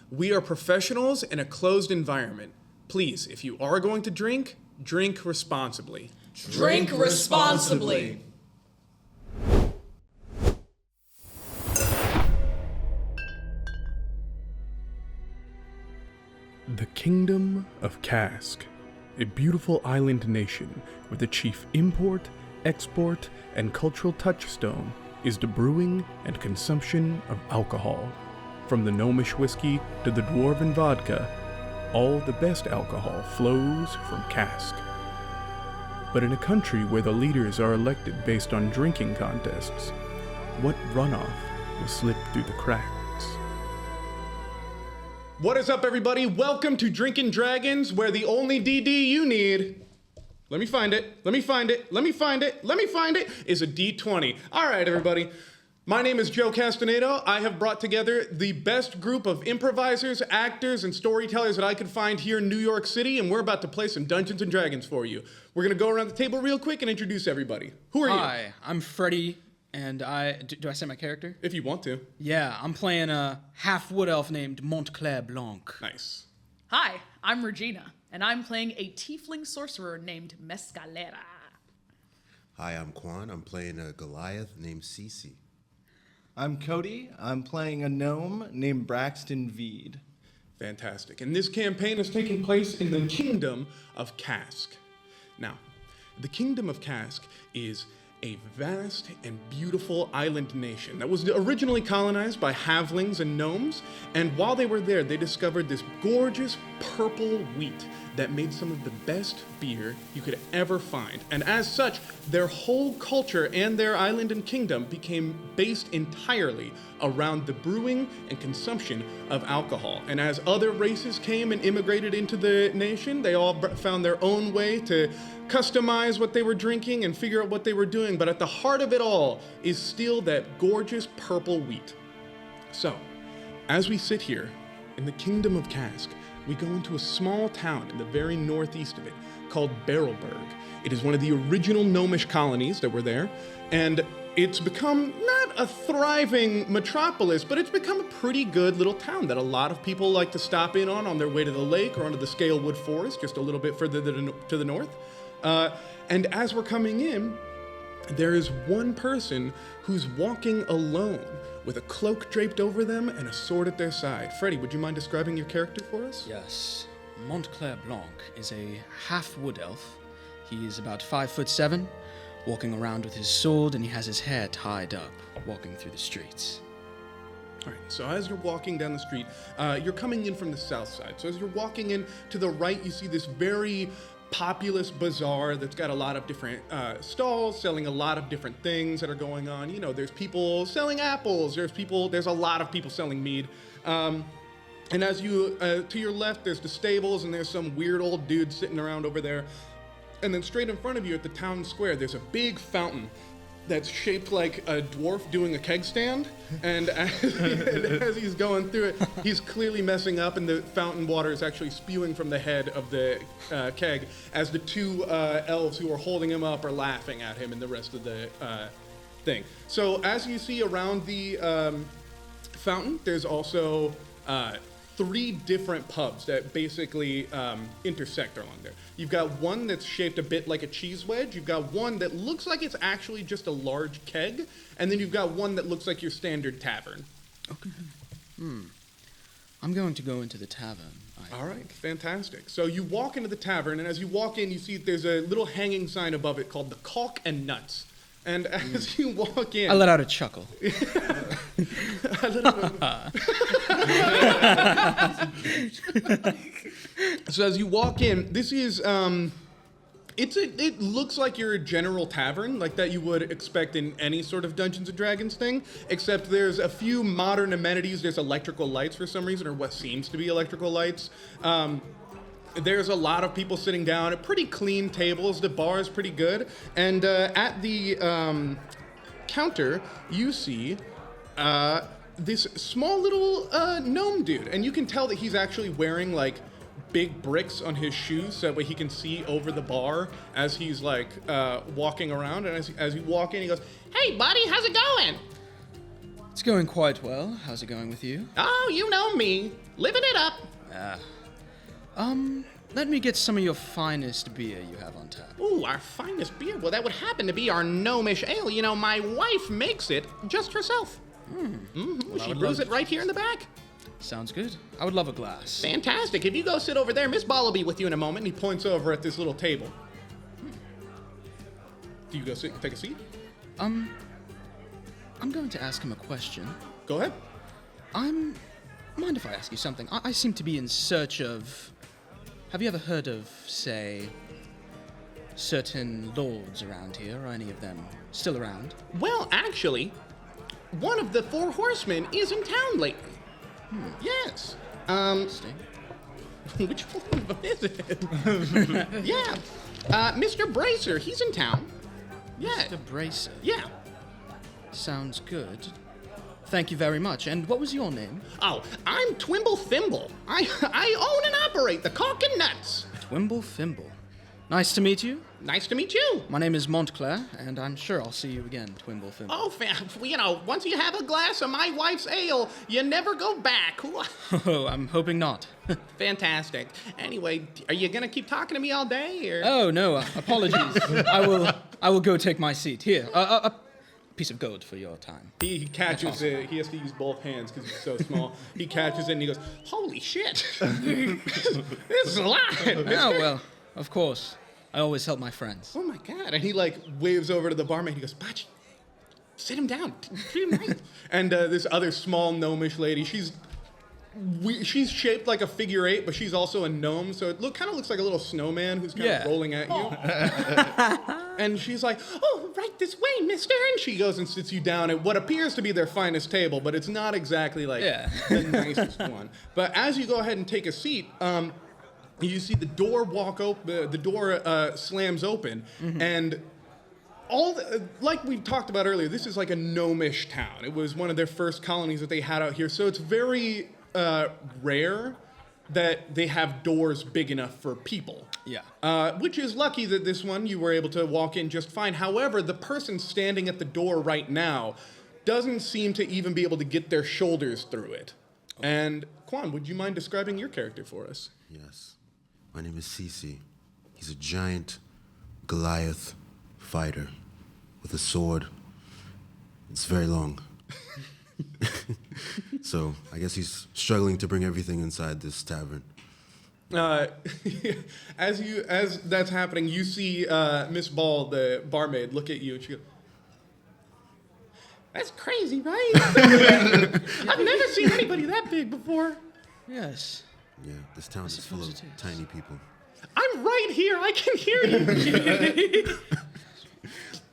We are professionals in a closed environment. Please, if you are going to drink, drink responsibly. Drink responsibly. The Kingdom of Cask, a beautiful island nation where the chief import, export, and cultural touchstone is the brewing and consumption of alcohol. From the gnomish whiskey to the dwarven vodka, all the best alcohol flows from cask. But in a country where the leaders are elected based on drinking contests, what runoff will slip through the cracks? What is up, everybody? Welcome to Drinkin Dragons, where the only DD you need... Let me find it, is a D20. All right, everybody. My name is Joe Castinado. I have brought together the best group of improvisers, actors, and storytellers that I could find here in New York City, and we're about to play some Dungeons and Dragons for you. We're gonna go around the table real quick and introduce everybody. Who are you? Hi, I'm Freddy, and do I say my character? If you want to. Yeah, I'm playing a half-wood elf named Montclair Blanc. Nice. Hi, I'm Regina, and I'm playing a tiefling sorcerer named Mezcalera. Hi, I'm Kuan. I'm playing a Goliath named Cece. I'm Cody. I'm playing a gnome named Braxton Veed. Fantastic. And this campaign is taking place in the Kingdom of Cask. Now, the Kingdom of Cask is a vast and beautiful island nation that was originally colonized by halflings and gnomes, and while they were there, they discovered this gorgeous purple wheat that made some of the best beer you could ever find. And as such, their whole culture and their island and kingdom became based entirely around the brewing and consumption of alcohol. And as other races came and immigrated into the nation, they all found their own way to customize what they were drinking and figure out what they were doing. But at the heart of it all is still that gorgeous purple wheat. So, as we sit here in the Kingdom of Cask, we go into a small town in the very northeast of it called Barrelburg. It is one of the original gnomish colonies that were there, and it's become not a thriving metropolis, but it's become a pretty good little town that a lot of people like to stop in on their way to the lake or onto the Scalewood Forest, just a little bit further to the north. And as we're coming in, there is one person who's walking alone with a cloak draped over them and a sword at their side. Freddy, would you mind describing your character for us? Yes, Montclair Blanc is a half-wood elf. He is about 5'7", walking around with his sword, and he has his hair tied up, walking through the streets. All right, so as you're walking down the street, you're coming in from the south side. So as you're walking in to the right, you see this very populous bazaar that's got a lot of different stalls selling a lot of different things that are going on. You know, there's people selling apples, there's a lot of people selling mead. And as you, to your left, there's the stables, and there's some weird old dude sitting around over there. And then straight in front of you at the town square, there's a big fountain that's shaped like a dwarf doing a keg stand. And as he's going through it, he's clearly messing up, and the fountain water is actually spewing from the head of the keg as the two elves who are holding him up are laughing at him and the rest of the thing. So as you see around the fountain, there's also 3 different pubs that basically intersect along there. You've got one that's shaped a bit like a cheese wedge. You've got one that looks like it's actually just a large keg. And then you've got one that looks like your standard tavern. Okay. I'm going to go into the tavern. All right, fantastic. So you walk into the tavern, and as you walk in, you see there's a little hanging sign above it called the Caulk and Nuts. And as you walk in... I let out a chuckle. So as you walk in, this is... It looks like your general tavern, like that you would expect in any sort of Dungeons & Dragons thing, except there's a few modern amenities. There's electrical lights for some reason, or what seems to be electrical lights. There's a lot of people sitting down at pretty clean tables. The bar is pretty good. And at the counter, you see this small little gnome dude. And you can tell that he's actually wearing, like, big bricks on his shoes so that way he can see over the bar as he's, like, walking around. And as you walk in, he goes, "Hey, buddy, how's it going?" It's going quite well. How's it going with you? Oh, you know me. Living it up. Let me get some of your finest beer you have on tap. Ooh, our finest beer. Well, that would happen to be our gnomish ale. You know, my wife makes it just herself. Well, She brews it right here in the back. Sounds good. I would love a glass. Fantastic. If you go sit over there, Miss Ball will be with you in a moment. And he points over at this little table. Do you go sit and take a seat? I'm going to ask him a question. Go ahead. Mind if I ask you something? I seem to be in search of... Have you ever heard of, say, certain lords around here? Are any of them still around? Well, actually, one of the 4 horsemen is in town lately. Yes. Interesting. Which one of them is it? Yeah. Mr. Bracer, he's in town. Yeah. Mr. Bracer. Yeah. Sounds good. Thank you very much. And what was your name? Oh, I'm Twimble Thimble. I own and operate the Cock and Nuts. Twimble Thimble. Nice to meet you. Nice to meet you. My name is Montclair, and I'm sure I'll see you again, Twimble Thimble. Oh, you know, once you have a glass of my wife's ale, you never go back. Oh, I'm hoping not. Fantastic. Anyway, are you gonna keep talking to me all day, or? Oh, no, apologies. I will go take my seat. Here, a piece of gold for your time. He catches it. He has to use both hands because he's so small. He catches it and he goes, "Holy shit! This is a lot." Oh, well, of course. I always help my friends. Oh my god! And he like waves over to the barmaid. He goes, "Bachi, sit him down. Treat him nice." And this other small gnomish lady, she's shaped like a figure 8, but she's also a gnome, so it kind of looks like a little snowman who's kind of rolling at you. And she's like, "Oh, right this way, mister." And she goes and sits you down at what appears to be their finest table, but it's not exactly like the nicest one. But as you go ahead and take a seat, you see the door slams open, and like we talked about earlier, this is like a gnomish town. It was one of their first colonies that they had out here, so it's very rare that they have doors big enough for people. Yeah. Which is lucky that this one you were able to walk in just fine. However, the person standing at the door right now doesn't seem to even be able to get their shoulders through it. Okay. And Kuan, would you mind describing your character for us? Yes. My name is Cece. He's a giant Goliath fighter with a sword. It's very long. So I guess he's struggling to bring everything inside this tavern. As that's happening, you see Miss Ball, the barmaid, look at you and she goes, "That's crazy, right? I've never seen anybody that big before." Yes. Yeah, this town is full of tiny people. "I'm right here. I can hear you."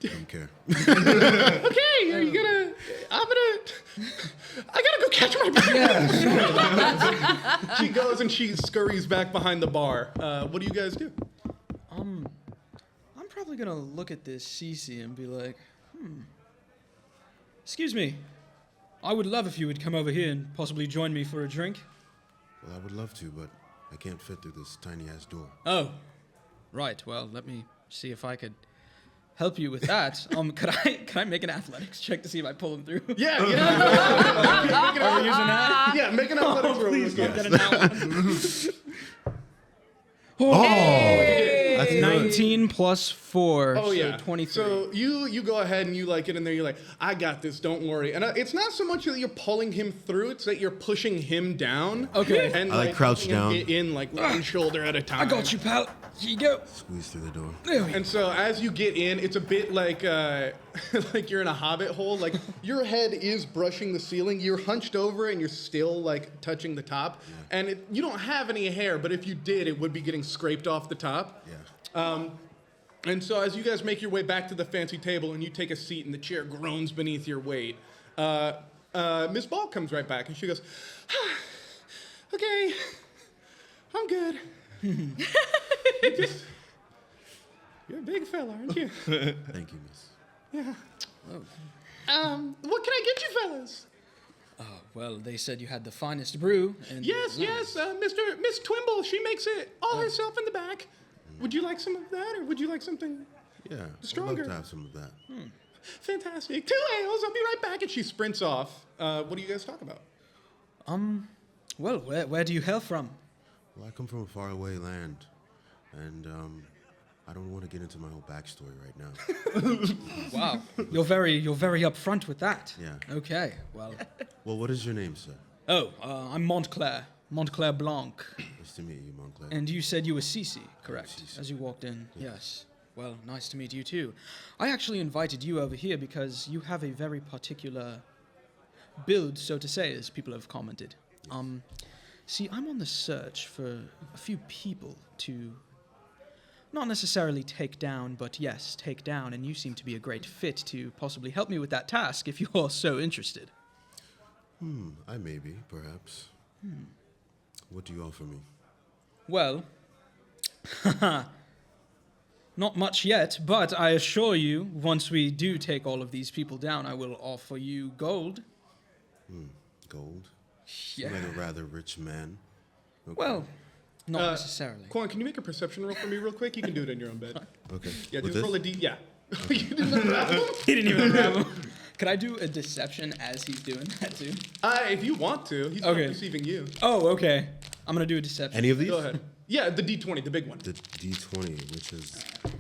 Don't care. Okay, are you gonna? I gotta go catch my breath. She goes and she scurries back behind the bar. What do you guys do? I'm probably gonna look at this Cece and be like, Excuse me. I would love if you would come over here and possibly join me for a drink. Well, I would love to, but I can't fit through this tiny-ass door. Oh, right. Well, let me see if I could help you with that. Could I make an athletics check to see if I pull him through? Yeah. Are we using that? Yeah, make an athletics roll. Please don't get an one. That's 19 plus 4. Oh, yeah. So 23. So you go ahead and you like get in there. You're like, "I got this. Don't worry." And it's not so much that you're pulling him through; it's that you're pushing him down. Okay. And I crouch helping him down. Get in like one shoulder at a time. I got you, pal. Here you go. Squeeze through the door. And so as you get in, it's a bit like like you're in a hobbit hole. Like your head is brushing the ceiling. You're hunched over and you're still like touching the top. Yeah. And you don't have any hair, but if you did, it would be getting scraped off the top. Yeah. And so as you guys make your way back to the fancy table and you take a seat and the chair groans beneath your weight, Miss Ball comes right back and she goes, "Okay, I'm good." You're a big fella, aren't you? Thank you, miss. Yeah. What can I get you fellas? Well, they said you had the finest brew. And Yes, Miss Twimble, she makes it all herself in the back. Would you like some of that, or would you like something? Yeah, Stronger. I'd love to have some of that. Fantastic. 2 ales. I'll be right back. And she sprints off. What do you guys talk about? Well, where do you hail from? Well, I come from a faraway land, and I don't want to get into my whole backstory right now. Wow, you're very upfront with that. Yeah. Okay, well. Well, what is your name, sir? Oh, I'm Montclair Blanc. Nice to meet you, Montclair. And you said you were Cece, correct? Cece. As you walked in. Yes. Well, nice to meet you too. I actually invited you over here because you have a very particular build, so to say, as people have commented. See, I'm on the search for a few people to not necessarily take down, but yes, take down, and you seem to be a great fit to possibly help me with that task if you're so interested. I may be, perhaps. What do you offer me? Well, not much yet, but I assure you, once we do take all of these people down, I will offer you gold. Gold? Yeah. Like a rather rich man. Okay. Well, not necessarily. Kuan, can you make a perception roll for me real quick? You can do it in your own bed. Okay. Yeah, With just roll a this? D. Yeah. You didn't unwrap him? He didn't even grab him. Could I do a deception as he's doing that too? If you want to. He's not Okay. deceiving you. Oh, okay. I'm gonna do a deception. Any of these? Go ahead. Yeah, the D20, the big one. The D20, which is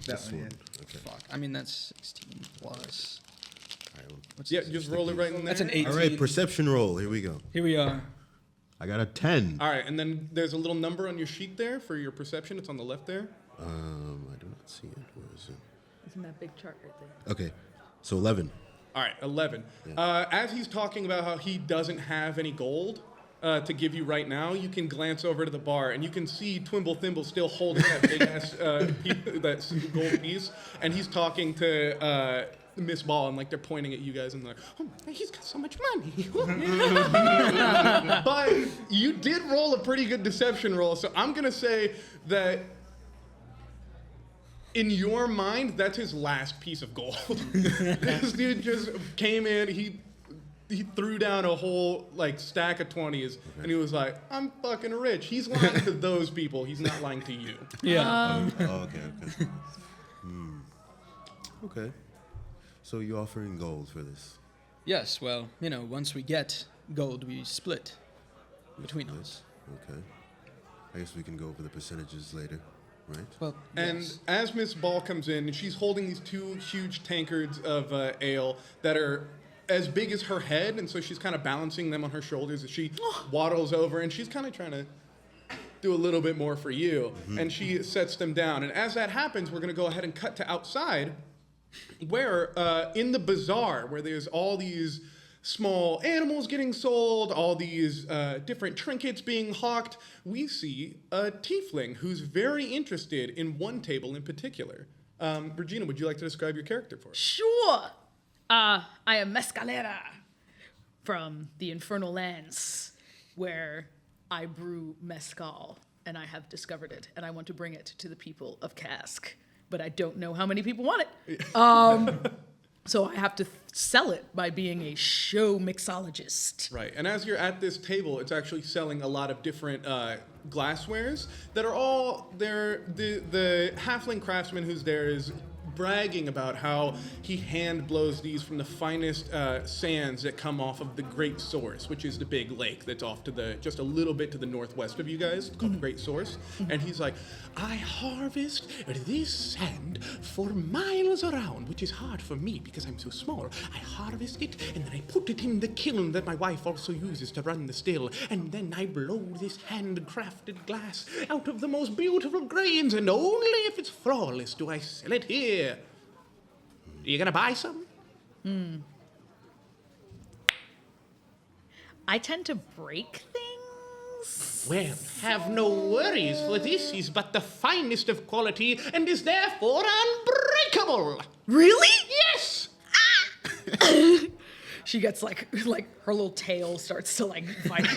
this one. Okay. Fuck. I mean, that's 16 plus. All right, well, What's Yeah, this? just roll it right in there. That's an 18. all right, perception roll. Here we go. Here we are. I got a 10. All right, and then there's a little number on your sheet there for your perception. It's on the left there. I do not see it. Where is it? It's in that big chart right there. Okay, so 11. All right, 11. As he's talking about how he doesn't have any gold to give you right now, you can glance over to the bar and you can see Twimble Thimble still holding that big ass that gold piece, and he's talking to Miss Ball, and like they're pointing at you guys, and they're like, "Oh, he's got so much money." But you did roll a pretty good deception roll, so I'm gonna say that. In your mind, that's his last piece of gold. This dude just came in, he threw down a whole like stack of 20s, and he was like, "I'm fucking rich." He's lying to those people. He's not lying to you. Yeah. Okay. Okay. So you're offering gold for this? Yes, well, once we get gold, we split between us. Okay. I guess we can go over the percentages later, right? Well, And yes. as Miss Ball comes in, and she's holding these 2 huge tankards of ale that are as big as her head, and so she's kind of balancing them on her shoulders as she waddles over, and she's kind of trying to do a little bit more for you, and she sets them down. And as that happens, we're going to go ahead and cut to outside, where in the bazaar, where there's all these small animals getting sold, all these different trinkets being hawked, we see a tiefling who's very interested in one table in particular. Regina, would you like to describe your character for us? Sure. I am Mezcalera from the Infernal Lands, where I brew mezcal, and I have discovered it, and I want to bring it to the people of Cask, but I don't know how many people want it. So I have to sell it by being a show mixologist. Right, and as you're at this table, it's actually selling a lot of different glasswares that are all there. The halfling craftsman who's there is bragging about how he hand blows these from the finest sands that come off of the Great Source, which is the big lake that's off to just a little bit to the northwest of you guys, called the Great Source. And he's like, "I harvest this sand for miles around, which is hard for me because I'm so small. I harvest it, and then I put it in the kiln that my wife also uses to run the still, and then I blow this handcrafted glass out of the most beautiful grains, and only if it's flawless do I sell it here. You gonna buy some?" I tend to break things. "Well, have no worries, for this is but the finest of quality and is therefore unbreakable." Really? Yes! She gets like her little tail starts to like fight.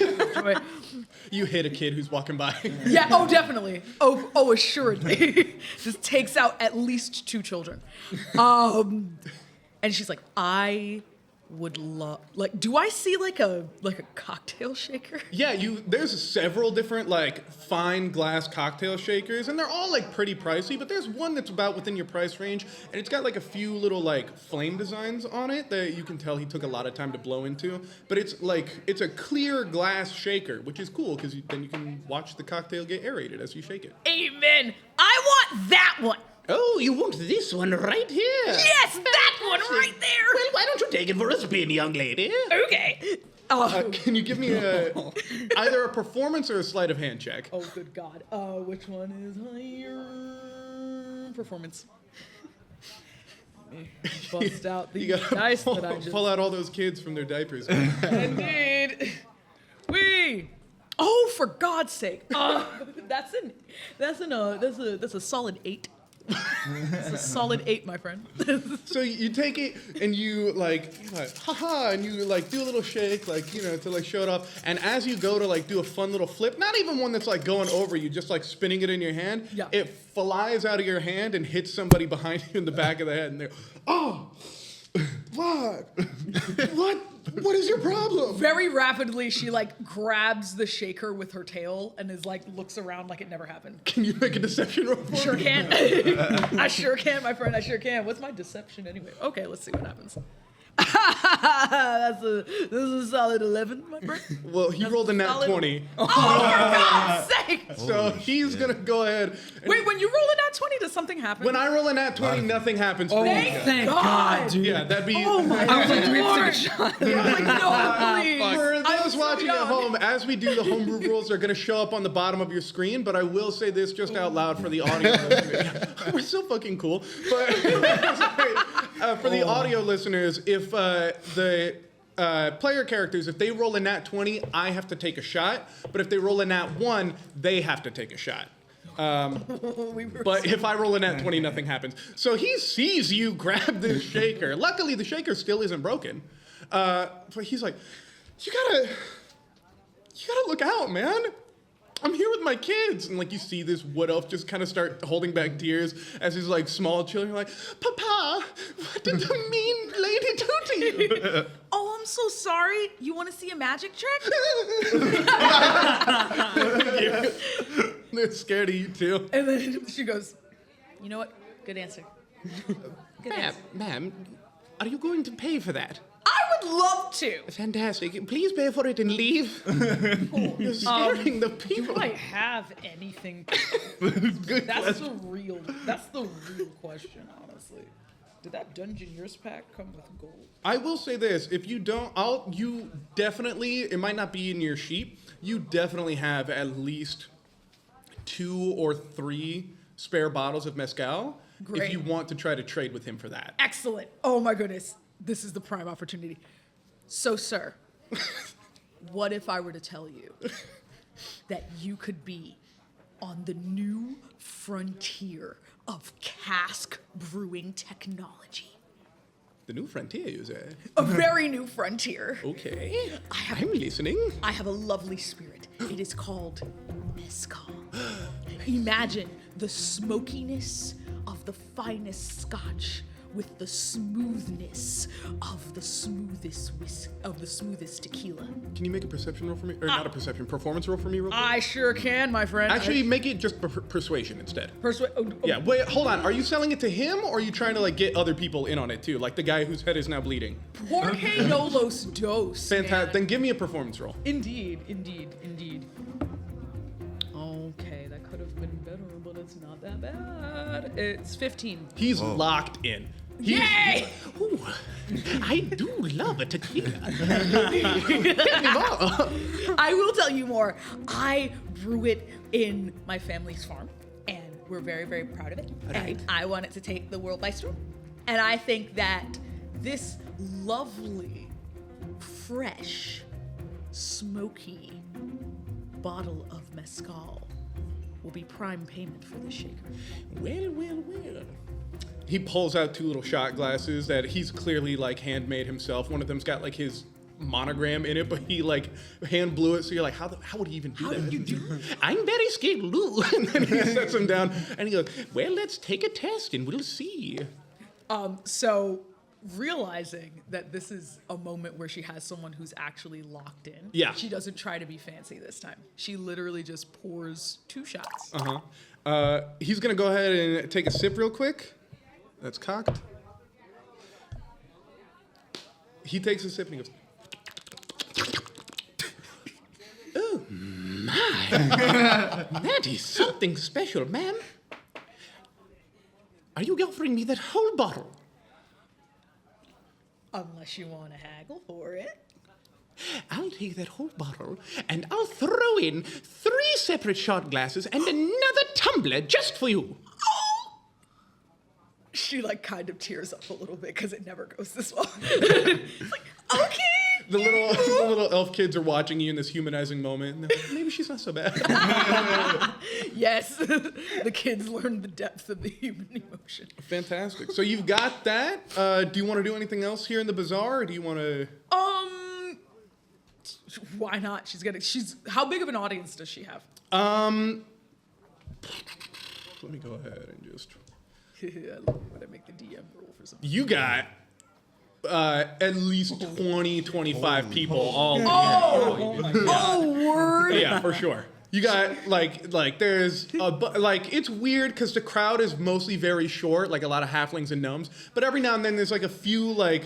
You hit a kid who's walking by. Yeah, oh, definitely. Oh, assuredly. Just takes out at least 2 children. And she's like, I would love. Like, do I see like a cocktail shaker? Yeah, there's several different like fine glass cocktail shakers, and they're all like pretty pricey, but there's one that's about within your price range, and it's got like a few little like flame designs on it that you can tell he took a lot of time to blow into. But it's a clear glass shaker, which is cool because then you can watch the cocktail get aerated as you shake it. Amen. I want that one. Oh, you want this one right here? Yes, that one right there. Well, why don't you take it for a spin, young lady? Okay. Can you give me either a performance or a sleight of hand check? Oh, good God. Which one is higher? Performance. Let me bust out You these gotta dice that I just... pull out all those kids from their diapers. Indeed. Oh, for God's sake. That's a solid 8. It's a solid 8, my friend. So you take it and you're like, haha, and you like do a little shake, like, you know, to like show it off. And as you go to like do a fun little flip, not even one that's like going over you, just like spinning it in your hand, Yeah. it flies out of your hand and hits somebody behind you in the back of the head, and they're, oh, what? What is your problem? Very rapidly, she like grabs the shaker with her tail and is like looks around like it never happened. Can you make a deception roll for me? Sure can. I sure can, my friend. I sure can. What's my deception anyway? Okay, let's see what happens. This is a solid 11, my friend. Well, he rolled a nat solid. 20. Oh, for God's sake! So he's going to go ahead. And Wait, when you roll a nat 20, does something happen? when I roll a nat 20, nothing happens for you. Thank God, dude. Yeah, that'd be... Oh my I was like, do we have to Lord. take a shot? Yeah, like, no, please. For I'm those so watching at young. home, as we do the homebrew rules, are going to show up on the bottom of your screen, but I will say this just out loud for the audio listeners. We're so fucking cool. But for the audio listeners, if the player characters, if they roll a nat 20, I have to take a shot. But if they roll a nat 1, they have to take a shot. But if I roll a nat 20, nothing happens. So he sees you grab this shaker. Luckily, the shaker still isn't broken. But he's like, you gotta look out, man. I'm here with my kids. And like you see this wood elf just kind of start holding back tears as his like small children are like, Papa, what did the mean lady do to you? Oh, I'm so sorry. You want to see a magic trick? They're scared of you too. And then she goes, you know what? Good answer. Good answer. Ma'am, are you going to pay for that? I would love to. Fantastic. Please pay for it and leave. You're scaring the people. Do I have anything? Good That's question. the real question, honestly. Did that Dungeoneers pack come with gold? I will say this: if you don't, you definitely. It might not be in your sheet. You definitely have at least 2 or 3 spare bottles of mezcal. Great. If you want to try to trade with him for that. Excellent. Oh my goodness. This is the prime opportunity. So, sir, what if I were to tell you that you could be on the new frontier of cask brewing technology? The new frontier, you say? A very new frontier. Okay. I'm listening. I have a lovely spirit. It is called mezcal. Imagine the smokiness of the finest scotch with the smoothness of the smoothest tequila. Can you make a perception roll for me? Or not a perception, performance roll for me real quick? I sure can, my friend. Actually, make it just persuasion instead. Oh, Yeah, wait, hold on. Are you selling it to him, or are you trying to like get other people in on it too? Like the guy whose head is now bleeding? Jorge Nolos Dos. Fantastic. man. Then give me a performance roll. Indeed. Okay, that could have been better, but it's not that bad. It's 15. He's locked in. Yay! Ooh, I do love a tequila. I will tell you more. I brew it in my family's farm, and we're very, very proud of it. And I want it to take the world by storm. And I think that this lovely, fresh, smoky bottle of mezcal will be prime payment for this shaker. Well. He pulls out 2 little shot glasses that he's clearly like handmade himself. One of them's got like his monogram in it, but he like hand blew it. So you're like, how would he even do that? How do you do it? I'm very scared, Lou. And then he sets him down and he goes, Well, let's take a test and we'll see. So realizing that this is a moment where she has someone who's actually locked in. Yeah. She doesn't try to be fancy this time. She literally just pours 2 shots. He's gonna go ahead and take a sip real quick. That's cocked. He takes a sip and he goes, Oh, my. That is something special, ma'am. Are you offering me that whole bottle? Unless you want to haggle for it. I'll take that whole bottle and I'll throw in 3 separate shot glasses and another tumbler just for you. She like kind of tears up a little bit because it never goes this well. It's like, okay. the little elf kids are watching you in this humanizing moment. And they're like, maybe she's not so bad. Yes, the kids learn the depth of the human emotion. Fantastic. So you've got that. Do you want to do anything else here in the bazaar, or do you want to? Why not? How big of an audience does she have? Let me go ahead and just. I love when I make the DM roll for something. You got at least 20, 25 people all. Oh, word! Yeah, for sure. You got like there's it's weird because the crowd is mostly very short, like a lot of halflings and gnomes. But every now and then there's like a few like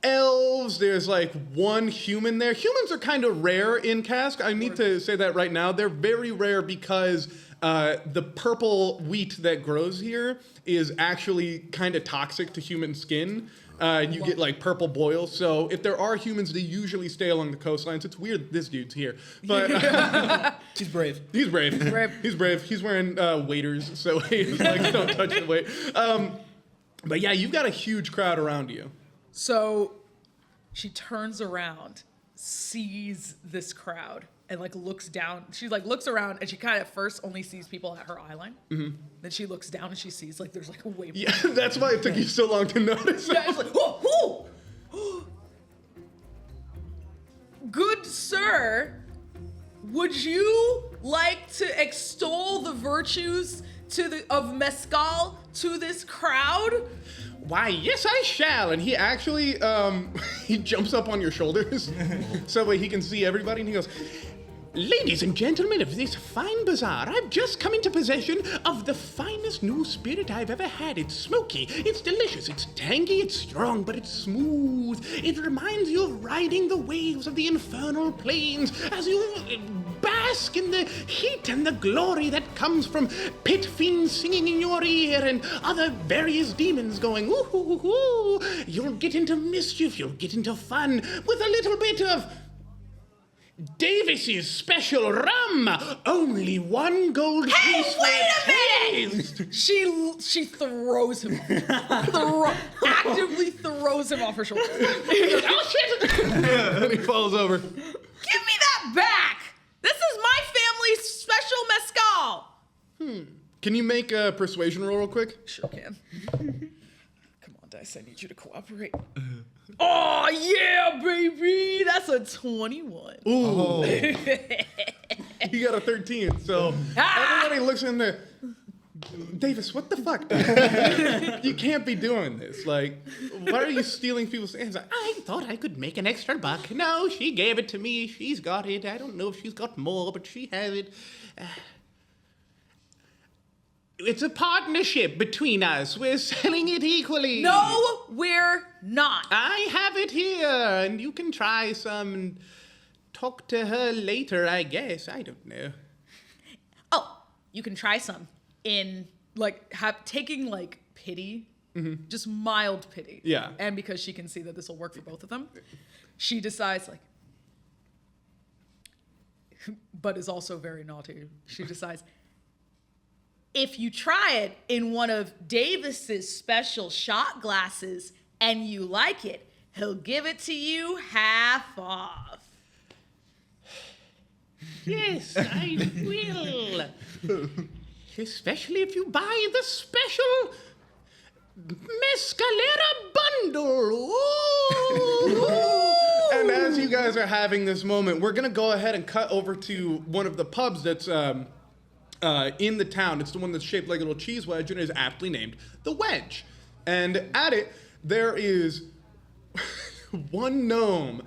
elves. There's like one human there. Humans are kind of rare in Cask. I need to say that right now. They're very rare because the purple wheat that grows here is actually kind of toxic to human skin. And you get like purple boils. So if there are humans, they usually stay along the coastlines. It's weird this dude's here, but He's brave. he's brave. He's brave. He's wearing waders, so he's like, don't touch the weight. But yeah, you've got a huge crowd around you. So she turns around, sees this crowd, and like looks down. She like looks around, and she kind of first only sees people at her eye line. Mm-hmm. Then she looks down and she sees like there's like a way. Yeah, that's why it took you so long to notice. Yeah, it's like, oh, good sir, would you like to extol the virtues of mezcal to this crowd? Why, yes, I shall. And he actually, he jumps up on your shoulders so he can see everybody. And he goes, Ladies and gentlemen of this fine bazaar, I've just come into possession of the finest new spirit I've ever had. It's smoky, it's delicious, it's tangy, it's strong, but it's smooth. It reminds you of riding the waves of the infernal plains as you bask in the heat and the glory that comes from pit fiends singing in your ear and other various demons going, ooh, ooh, ooh, ooh. You'll get into mischief, you'll get into fun with a little bit of Davis's special rum. Only 1 gold piece. Hey, wait a minute! She throws him off. Actively throws him off her shoulder. Oh shit! and he falls over. Give me that back! This is my family's special mezcal! Can you make a persuasion roll real quick? Sure can. Come on, Dice, I need you to cooperate. Oh, yeah, baby! That's a 21. Ooh. He got a 13, so everybody looks in there. Davis, what the fuck? You can't be doing this. Like, why are you stealing people's hands? I thought I could make an extra buck. No, she gave it to me. She's got it. I don't know if she's got more, but she has it. It's a partnership between us. We're selling it equally. No, we're not. I have it here, and you can try some and talk to her later, I guess. I don't know. Oh, you can try some in, like, taking, like, pity, just mild pity. Yeah. And because she can see that this will work for both of them, she decides, like, but is also very naughty. She decides, if you try it in one of Davis's special shot glasses and you like it, he'll give it to you half off. Yes, I will. Especially if you buy the special Mezcalera bundle. Ooh. And as you guys are having this moment, we're going to go ahead and cut over to one of the pubs that's in the town. It's the one that's shaped like a little cheese wedge and is aptly named The Wedge. And at it, there is one gnome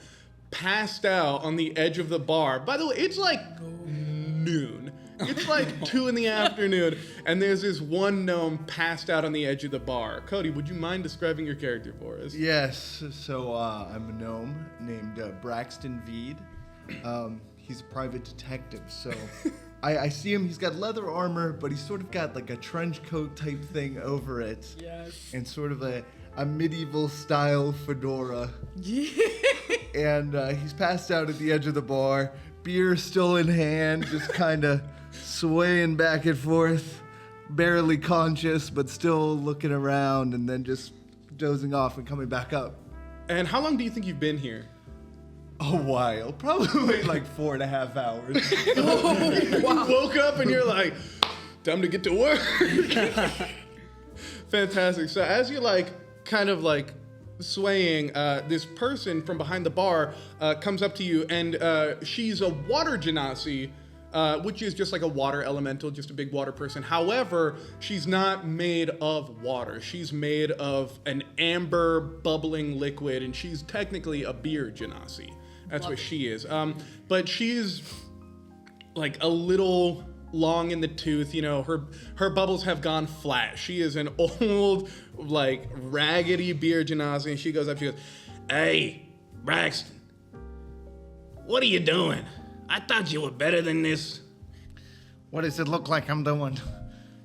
passed out on the edge of the bar. By the way, it's like noon. It's like 2 in the afternoon, and there's this one gnome passed out on the edge of the bar. Cody, would you mind describing your character for us? Yes, so I'm a gnome named Braxton Veed. He's a private detective, so I see him. He's got leather armor, but he's sort of got like a trench coat type thing over it. Yes. And sort of a medieval style fedora. And he's passed out at the edge of the bar, beer still in hand, just kind of swaying back and forth, barely conscious, but still looking around, and then just dozing off and coming back up. And how long do you think you've been here? A while, probably like 4.5 hours. You woke up and you're like, time to get to work. Fantastic. So as you're like, kind of like swaying, this person from behind the bar comes up to you, and she's a water genasi, which is just like a water elemental, just a big water person. However, she's not made of water. She's made of an amber bubbling liquid, and she's technically a beer genasi. That's what she is. But she's like a little long in the tooth, you know, her bubbles have gone flat. She is an old, like, raggedy beer genasi, and she goes up, she goes, "Hey, Braxton, what are you doing? I thought you were better than this." What does it look like I'm doing?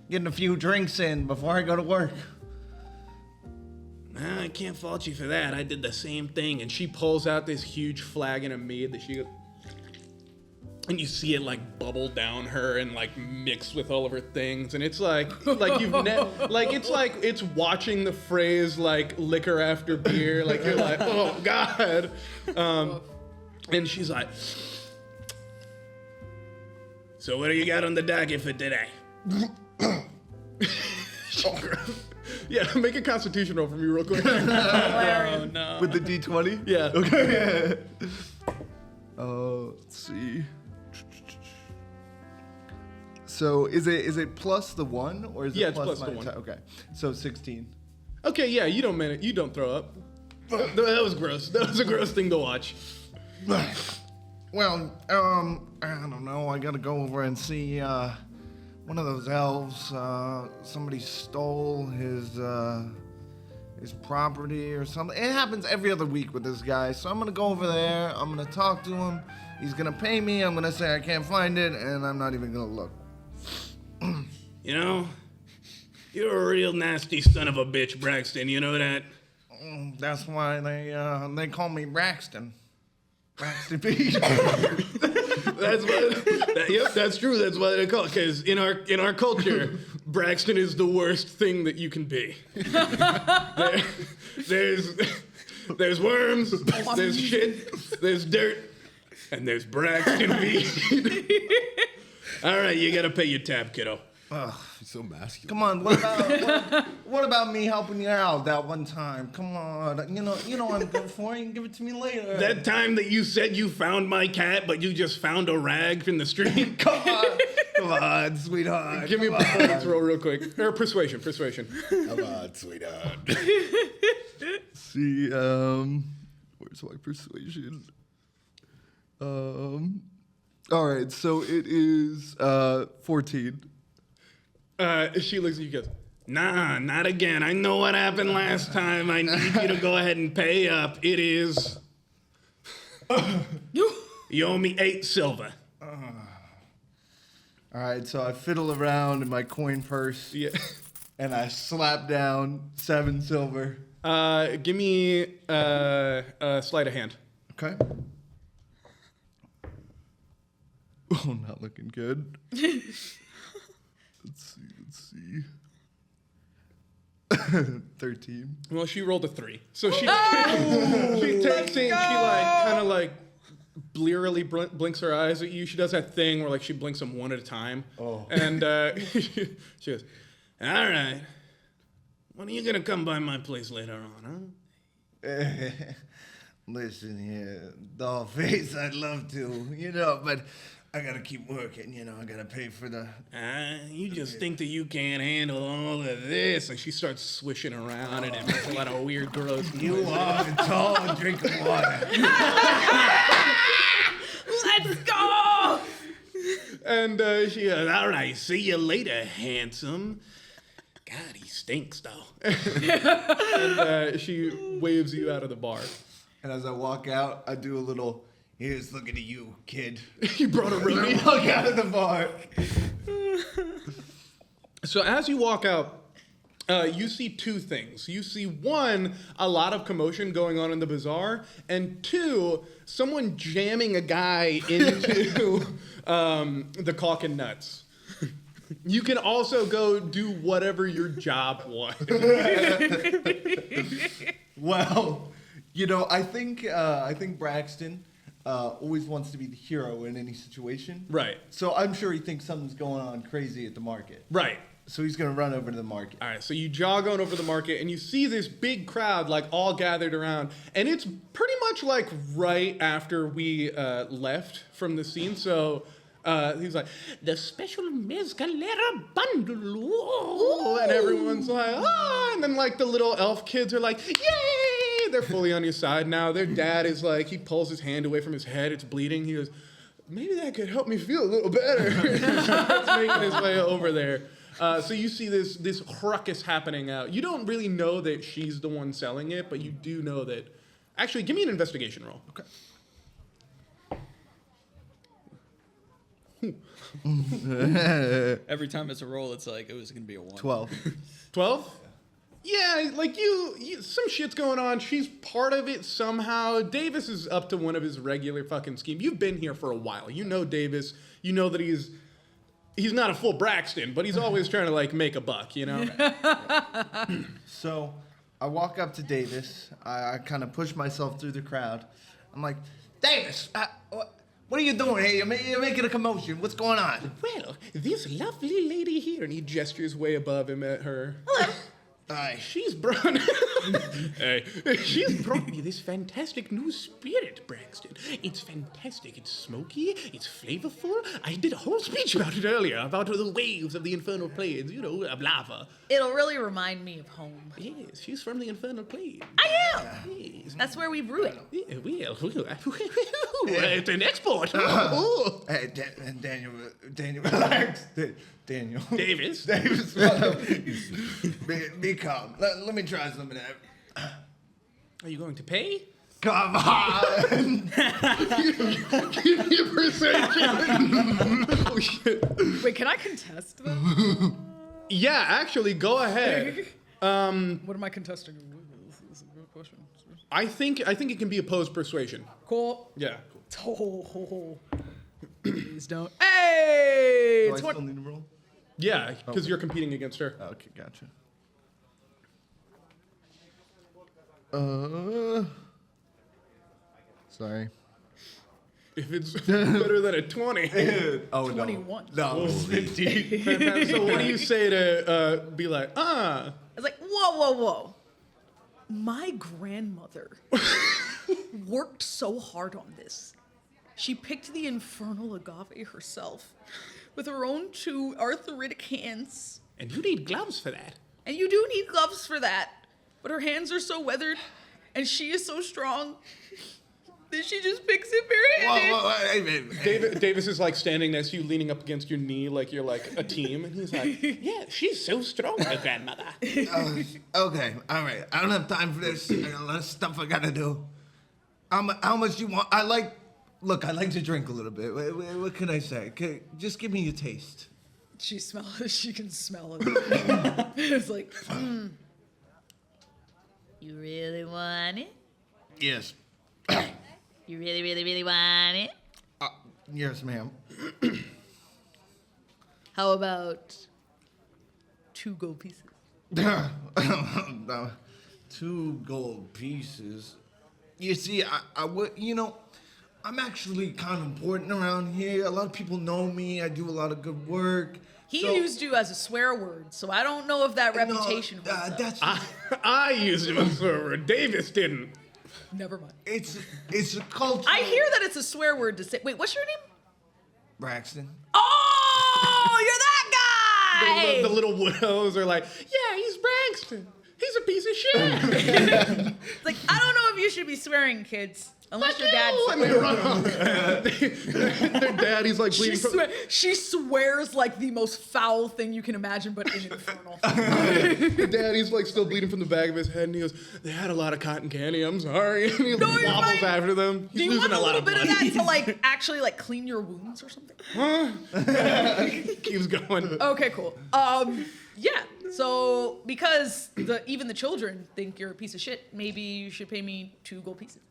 Getting a few drinks in before I go to work. I can't fault you for that. I did the same thing. And she pulls out this huge flagon of mead that she goes, and you see it like bubble down her and like mix with all of her things, and it's like it's watching the phrase like liquor after beer, like you're like, oh god, and she's like, "So what do you got on the docket for today?" Yeah, make a constitution roll for me real quick. Oh, no. With the D20? Yeah. Okay. Let's see. So is it plus the 1 or is it Yeah, it's plus plus my the 1. attack? Okay. So 16. Okay, yeah, you don't throw up. That was gross. That was a gross thing to watch. Well, I don't know. I gotta go over and see one of those elves. Somebody stole his property or something. It happens every other week with this guy. So I'm gonna go over there. I'm gonna talk to him. He's gonna pay me. I'm gonna say I can't find it, and I'm not even gonna look. You know, you're a real nasty son of a bitch, Braxton. You know that? That's why they call me Braxton. Braxton Veed. That's what. Yep, that's true. That's why they call it. Because in our culture, Braxton is the worst thing that you can be. There's worms. There's shit. There's dirt. And there's Braxton Veed. All right, you gotta pay your tab, kiddo. He's so masculine. Come on, what about me helping you out that one time? Come on, you know I'm good for. You can give it to me later. That time that you said you found my cat, but you just found a rag in the street? Come on, sweetheart. Give me a performance roll real quick. Or persuasion. Come on, sweetheart. See, where's my persuasion? All right, so it is 14. She looks at you and goes, Nah, not again. I know what happened last time. I need you to go ahead and pay up. It is... You owe me 8 silver. All right, so I fiddle around in my coin purse. yeah. And I slap down 7 silver. Give me a sleight of hand. Okay. Oh, not looking good. Let's see. 13. Well, she rolled a 3. So she she takes it and she like kind of like blearily blinks her eyes at you. She does that thing where like she blinks them one at a time. Oh. And she goes, All right. When are you going to come by my place later on, huh? Listen here, Dollface, I'd love to, but I gotta keep working, you know. I gotta pay for the. You just think that you can't handle all of this. And she starts swishing around and it makes a lot of weird, gross You are tall and drinking water. Let's go! And she goes, all right, see you later, handsome. God, he stinks, though. And she waves you out of the bar. And as I walk out, I do a little, here's looking at you, kid. You brought a roadie. Walk out of the bar. So as you walk out, you see two things. You see, one, a lot of commotion going on in the bazaar, and two, someone jamming a guy into the caulk and nuts. You can also go do whatever your job was. Well, you know, I think Braxton always wants to be the hero in any situation. Right. So I'm sure he thinks something's going on crazy at the market. Right. So he's gonna run over to the market. All right, so you jog on over the market and you see this big crowd like all gathered around, and it's pretty much like right after we left from the scene. So he's like, the special Mezcalera bundle, whoa! And everyone's like, ah! And then like the little elf kids are like, yay! They're fully on your side now. Their dad is like, he pulls his hand away from his head, it's bleeding. He goes, maybe that could help me feel a little better. Starts making his way over there. So you see this ruckus happening out. You don't really know that she's the one selling it, but you do know that. Actually, give me an investigation roll. Okay. Every time it's a roll, it's like, it was going to be a 1. 12. 12? Yeah, like you, some shit's going on. She's part of it somehow. Davis is up to one of his regular fucking schemes. You've been here for a while. You know Davis. You know that he's not a full Braxton, but he's always trying to like make a buck, you know? So I walk up to Davis. I kind of push myself through the crowd. I'm like, Davis, what are you doing here? You're making a commotion. What's going on? Well, this lovely lady here, and he gestures way above him at her. Hello. She's brought she's brought me this fantastic new spirit, Braxton. It's fantastic. It's smoky. It's flavorful. I did a whole speech about it earlier, about the waves of the infernal plains, you know, of lava. It'll really remind me of home. Yes, she's from the infernal plains. I am. Yes. That's where we brew it. Yeah, well, it's an export. Hey, Daniel, relax. Daniel. Davis. Davis, be calm. Let me try some of that. Are you going to pay? Come on. Give me a perception. Oh, shit. Wait, can I contest them? Yeah, actually, go ahead. What am I contesting? This is a good question. I think it can be opposed persuasion. Cool. Yeah. Oh, please don't. Hey! Do I still need to roll? Yeah, because you're competing against her. Okay, gotcha. Sorry. If it's better than a 20. Oh, 21. No, it's 15. So what do you say to be like, I was like, whoa. My grandmother worked so hard on this. She picked the infernal agave herself with her own 2 arthritic hands. and you need gloves for that. And you do need gloves for that. But her hands are so weathered, and she is so strong that she just picks it barehanded. Hey, Davis is like standing next to you, leaning up against your knee like you're like a team, and he's like, yeah, she's so strong, my grandmother. Okay, all right. I don't have time for this. I got a lot of stuff I gotta do. How much you want? I like to drink a little bit. What can I say? Just give me a taste. She can smell it. It's like, You really want it? Yes. You really, really, really want it? Yes, ma'am. How about 2 gold pieces? 2 gold pieces. You see, I would, I'm actually kind of important around here. A lot of people know me. I do a lot of good work. He used you as a swear word, so I don't know if that reputation was up. I used him as a swear word. Davis didn't. Never mind. It's a culture. I hear that it's a swear word to say. Wait, what's your name? Braxton. Oh, you're that guy! The little widows are like, yeah, he's Braxton. He's a piece of shit. It's like, I don't know if you should be swearing, kids. Unless your dad's And they run off. Their daddy's like bleeding from... She swears like the most foul thing you can imagine, but in infernal. The daddy's like still bleeding from the back of his head, and he goes, they had a lot of cotton candy, I'm sorry. And he wobbles after them. Do you want a little bit of that to like actually like clean your wounds or something? Keeps going. Okay, cool. Yeah. So because even the children think you're a piece of shit, maybe you should pay me 2 gold pieces.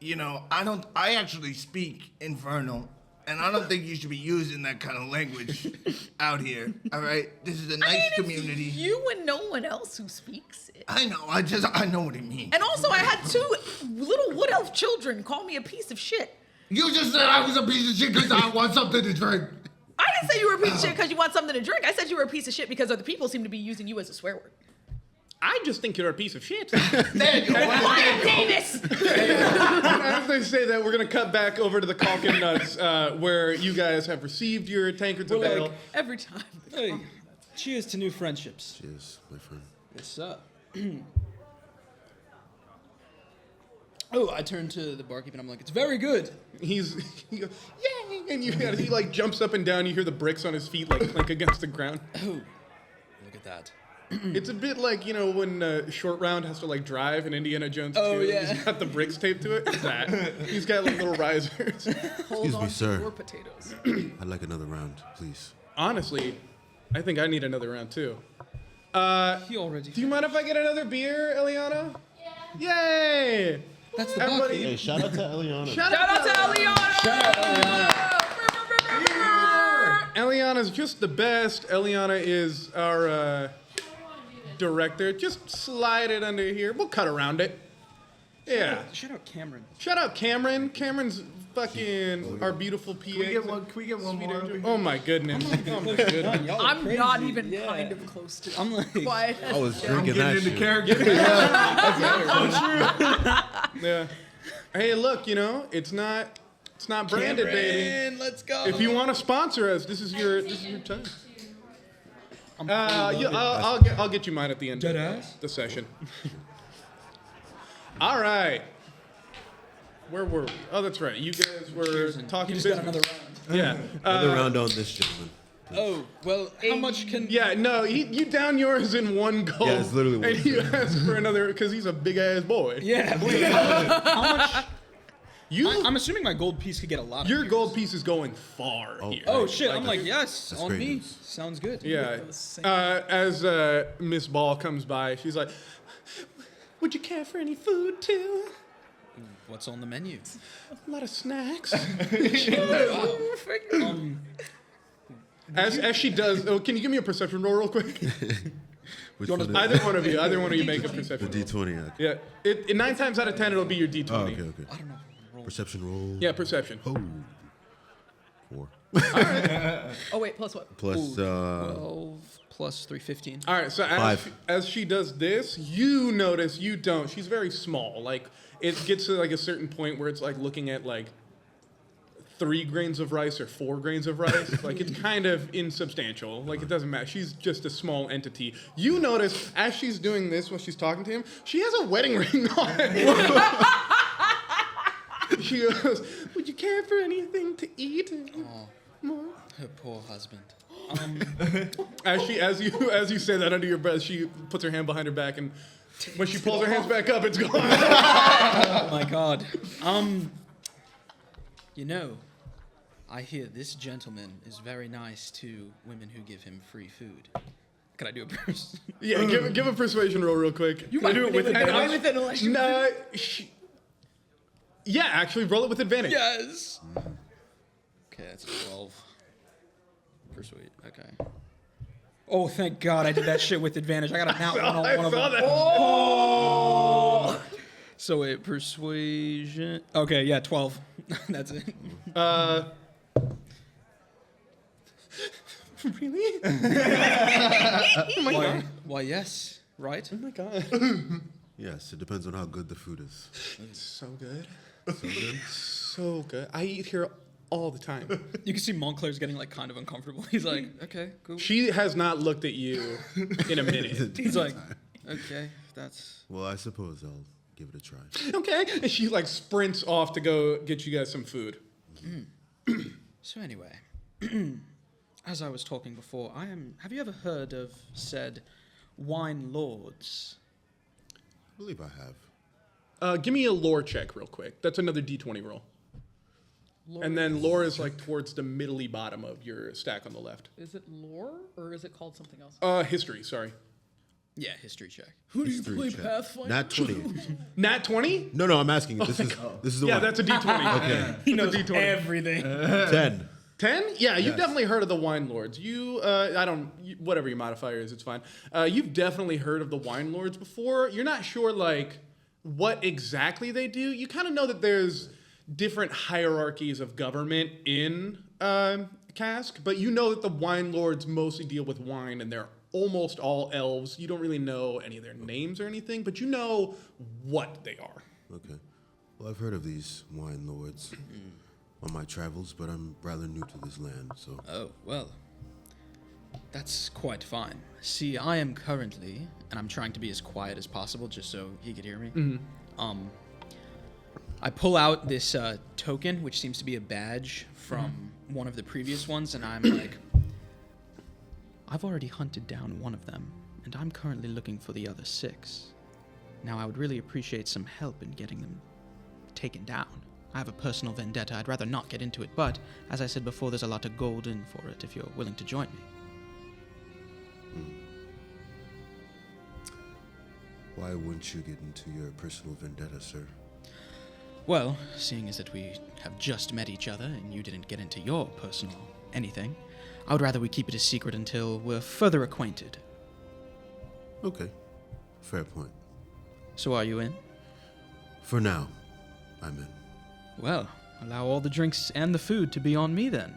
You know, I actually speak Infernal, and I don't think you should be using that kind of language out here, all right? This is a nice community. You and no one else who speaks it. I know, I know what it means. And also, I had 2 little wood elf children call me a piece of shit. You just said I was a piece of shit because I want something to drink. I didn't say you were a piece of shit because you want something to drink. I said you were a piece of shit because other people seem to be using you as a swear word. I just think you're a piece of shit. There you go. Quiet, Davis! As they say that, we're going to cut back over to the Calkin Nuts, where you guys have received your tankards of ale. Every time. Hey, cheers to new friendships. Cheers, my friend. Yes, sir. Oh, I turn to the barkeep and I'm like, it's very good. He goes, yay! And he like jumps up and down. You hear the bricks on his feet like clink against the ground. Oh, look at that. It's a bit like, you know, when Short Round has to like drive in Indiana Jones 2. Oh, yeah. He's got the bricks taped to it. It's that. He's got like little risers. Hold Excuse on me, to sir. your potatoes. I'd like another round, please. Honestly, I think I need another round too. He already. Do you mind if I get another beer, Eliana? Yeah. Yay! That's the Everybody- barkeep. Hey, shout out to Eliana. Shout Shout out to Eliana! Shout out, Eliana. Eliana's just the best. Eliana is our director. Just slide it under here. We'll cut around it. Yeah. Shout out Cameron. Shout out Cameron. Cameron's fucking our beautiful PA. Can we get one more? over here? Oh my goodness. Oh my goodness. Y'all are I'm crazy. not even Yeah. kind of close to I'm like, quiet. I was I'm drinking getting that into shit. character. Yeah. Hey, look, you know, it's not branded, baby. Cameron, let's go. If you want to sponsor us, this is your time. I'll get you mine at the end of the session. All right. Where were we? Oh, that's right. You guys were talking You just business. got another round. Yeah. Another round on this gentleman. Oh, well, how much can... Yeah, no, you down yours in 1 gold. Yeah, it's literally one And you ask for another because he's a big ass boy. Yeah. How much... You, I'm assuming my gold piece could get a lot of your beers. gold piece is going far here. Oh, shit. I'm like, yes, That's on great me. news. Sounds good. Yeah. As Miss Ball comes by, she's like, "Would you care for any food too? What's on the menu? A lot of snacks." As she does, can you give me a perception roll real quick? Which one is Either one of you make a the perception roll. D20? Yeah, it 9 times out of 10 it'll be your D20. Oh, okay. I don't know. Roll. Perception roll. Yeah, perception. Oh. 4. Oh wait, plus what? Plus, 12 plus 3, 15. All right, so Five. as she does this, you notice you don't. She's very small. Like it gets to like a certain point where it's like looking at like 3 grains of rice or 4 grains of rice. Like it's kind of insubstantial. Like it doesn't matter. She's just a small entity. You notice as she's doing this while she's talking to him, she has a wedding ring on. She goes, "Would you care for anything to eat?" Her poor husband. As you say that under your breath, she puts her hand behind her back, and when she pulls her hands back up, it's gone. Oh my god. You know, I hear this gentleman is very nice to women who give him free food. Can I do a person? Yeah, give a persuasion roll real quick. You might do it with advantage. No. Yeah, actually, roll it with advantage. Yes. Okay, that's a 12. Persuade. Okay. Oh, thank God I did that shit with advantage. I got a nat one on I one of saw them. that. Oh! So wait, persuasion. Okay, yeah, 12. That's it. Really? Oh my god. Why, yes, right? Oh my god. yes, it depends on how good the food is. So good. So good. So good. I eat here all the time. You can see Montclair's getting like kind of uncomfortable. He's like, okay, cool. She has not looked at you in a minute. He's like, okay, that's... Well, I suppose I'll give it a try. Okay. And she like sprints off to go get you guys some food. So anyway, as I was talking before, have you ever heard of said wine lords? I believe I have. Give me a lore check real quick. That's another D20 roll. And then lore is like towards the middly bottom of your stack on the left. Is it lore or is it called something else? History, sorry. Yeah, history check. Who do you History play check. Pathfinder? Not 20. Nat 20? No, I'm asking. This is the Yeah, one. that's a D20. Okay. He knows a D20. everything. 10. 10? Yeah, you've Yes. definitely heard of the Wine Lords. Whatever your modifier is, it's fine. You've definitely heard of the Wine Lords before. You're not sure, like, what exactly they do. You kind of know that there's different hierarchies of government in Cask, but you know that the Wine Lords mostly deal with wine, and they're almost all elves. You don't really know any of their names or anything, but you know what they are. Okay. Well, I've heard of these wine lords on my travels, but I'm rather new to this land, so... Oh, well, that's quite fine. See, I am currently, and I'm trying to be as quiet as possible just so he could hear me. I pull out this token, which seems to be a badge from one of the previous ones, and I'm like, I've already hunted down one of them, and I'm currently looking for the other 6. Now, I would really appreciate some help in getting them taken down. I have a personal vendetta. I'd rather not get into it, but as I said before, there's a lot of gold in for it if you're willing to join me. Why wouldn't you get into your personal vendetta, sir? Well, seeing as that we have just met each other and you didn't get into your personal anything, I would rather we keep it a secret until we're further acquainted. Okay. Fair point. So are you in? For now, I'm in. Well, allow all the drinks and the food to be on me then.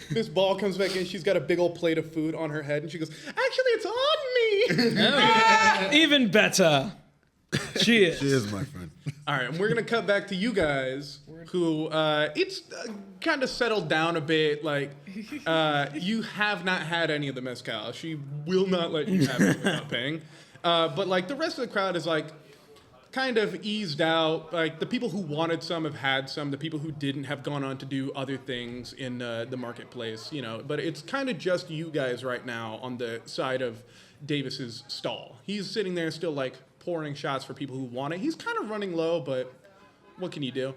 Miss Ball comes back in. She's got a big old plate of food on her head, and she goes, "Actually, it's on me." Even better. Cheers. She is my friend. All right, and we're gonna cut back to you guys, who it's kind of settled down a bit. Like, you have not had any of the mezcal. She will not let you have it without paying. But like the rest of the crowd is like kind of eased out. Like the people who wanted some have had some. The people who didn't have gone on to do other things in the marketplace. You know, but it's kind of just you guys right now on the side of Davis's stall. He's sitting there still like pouring shots for people who want it. He's kind of running low, but what can you do?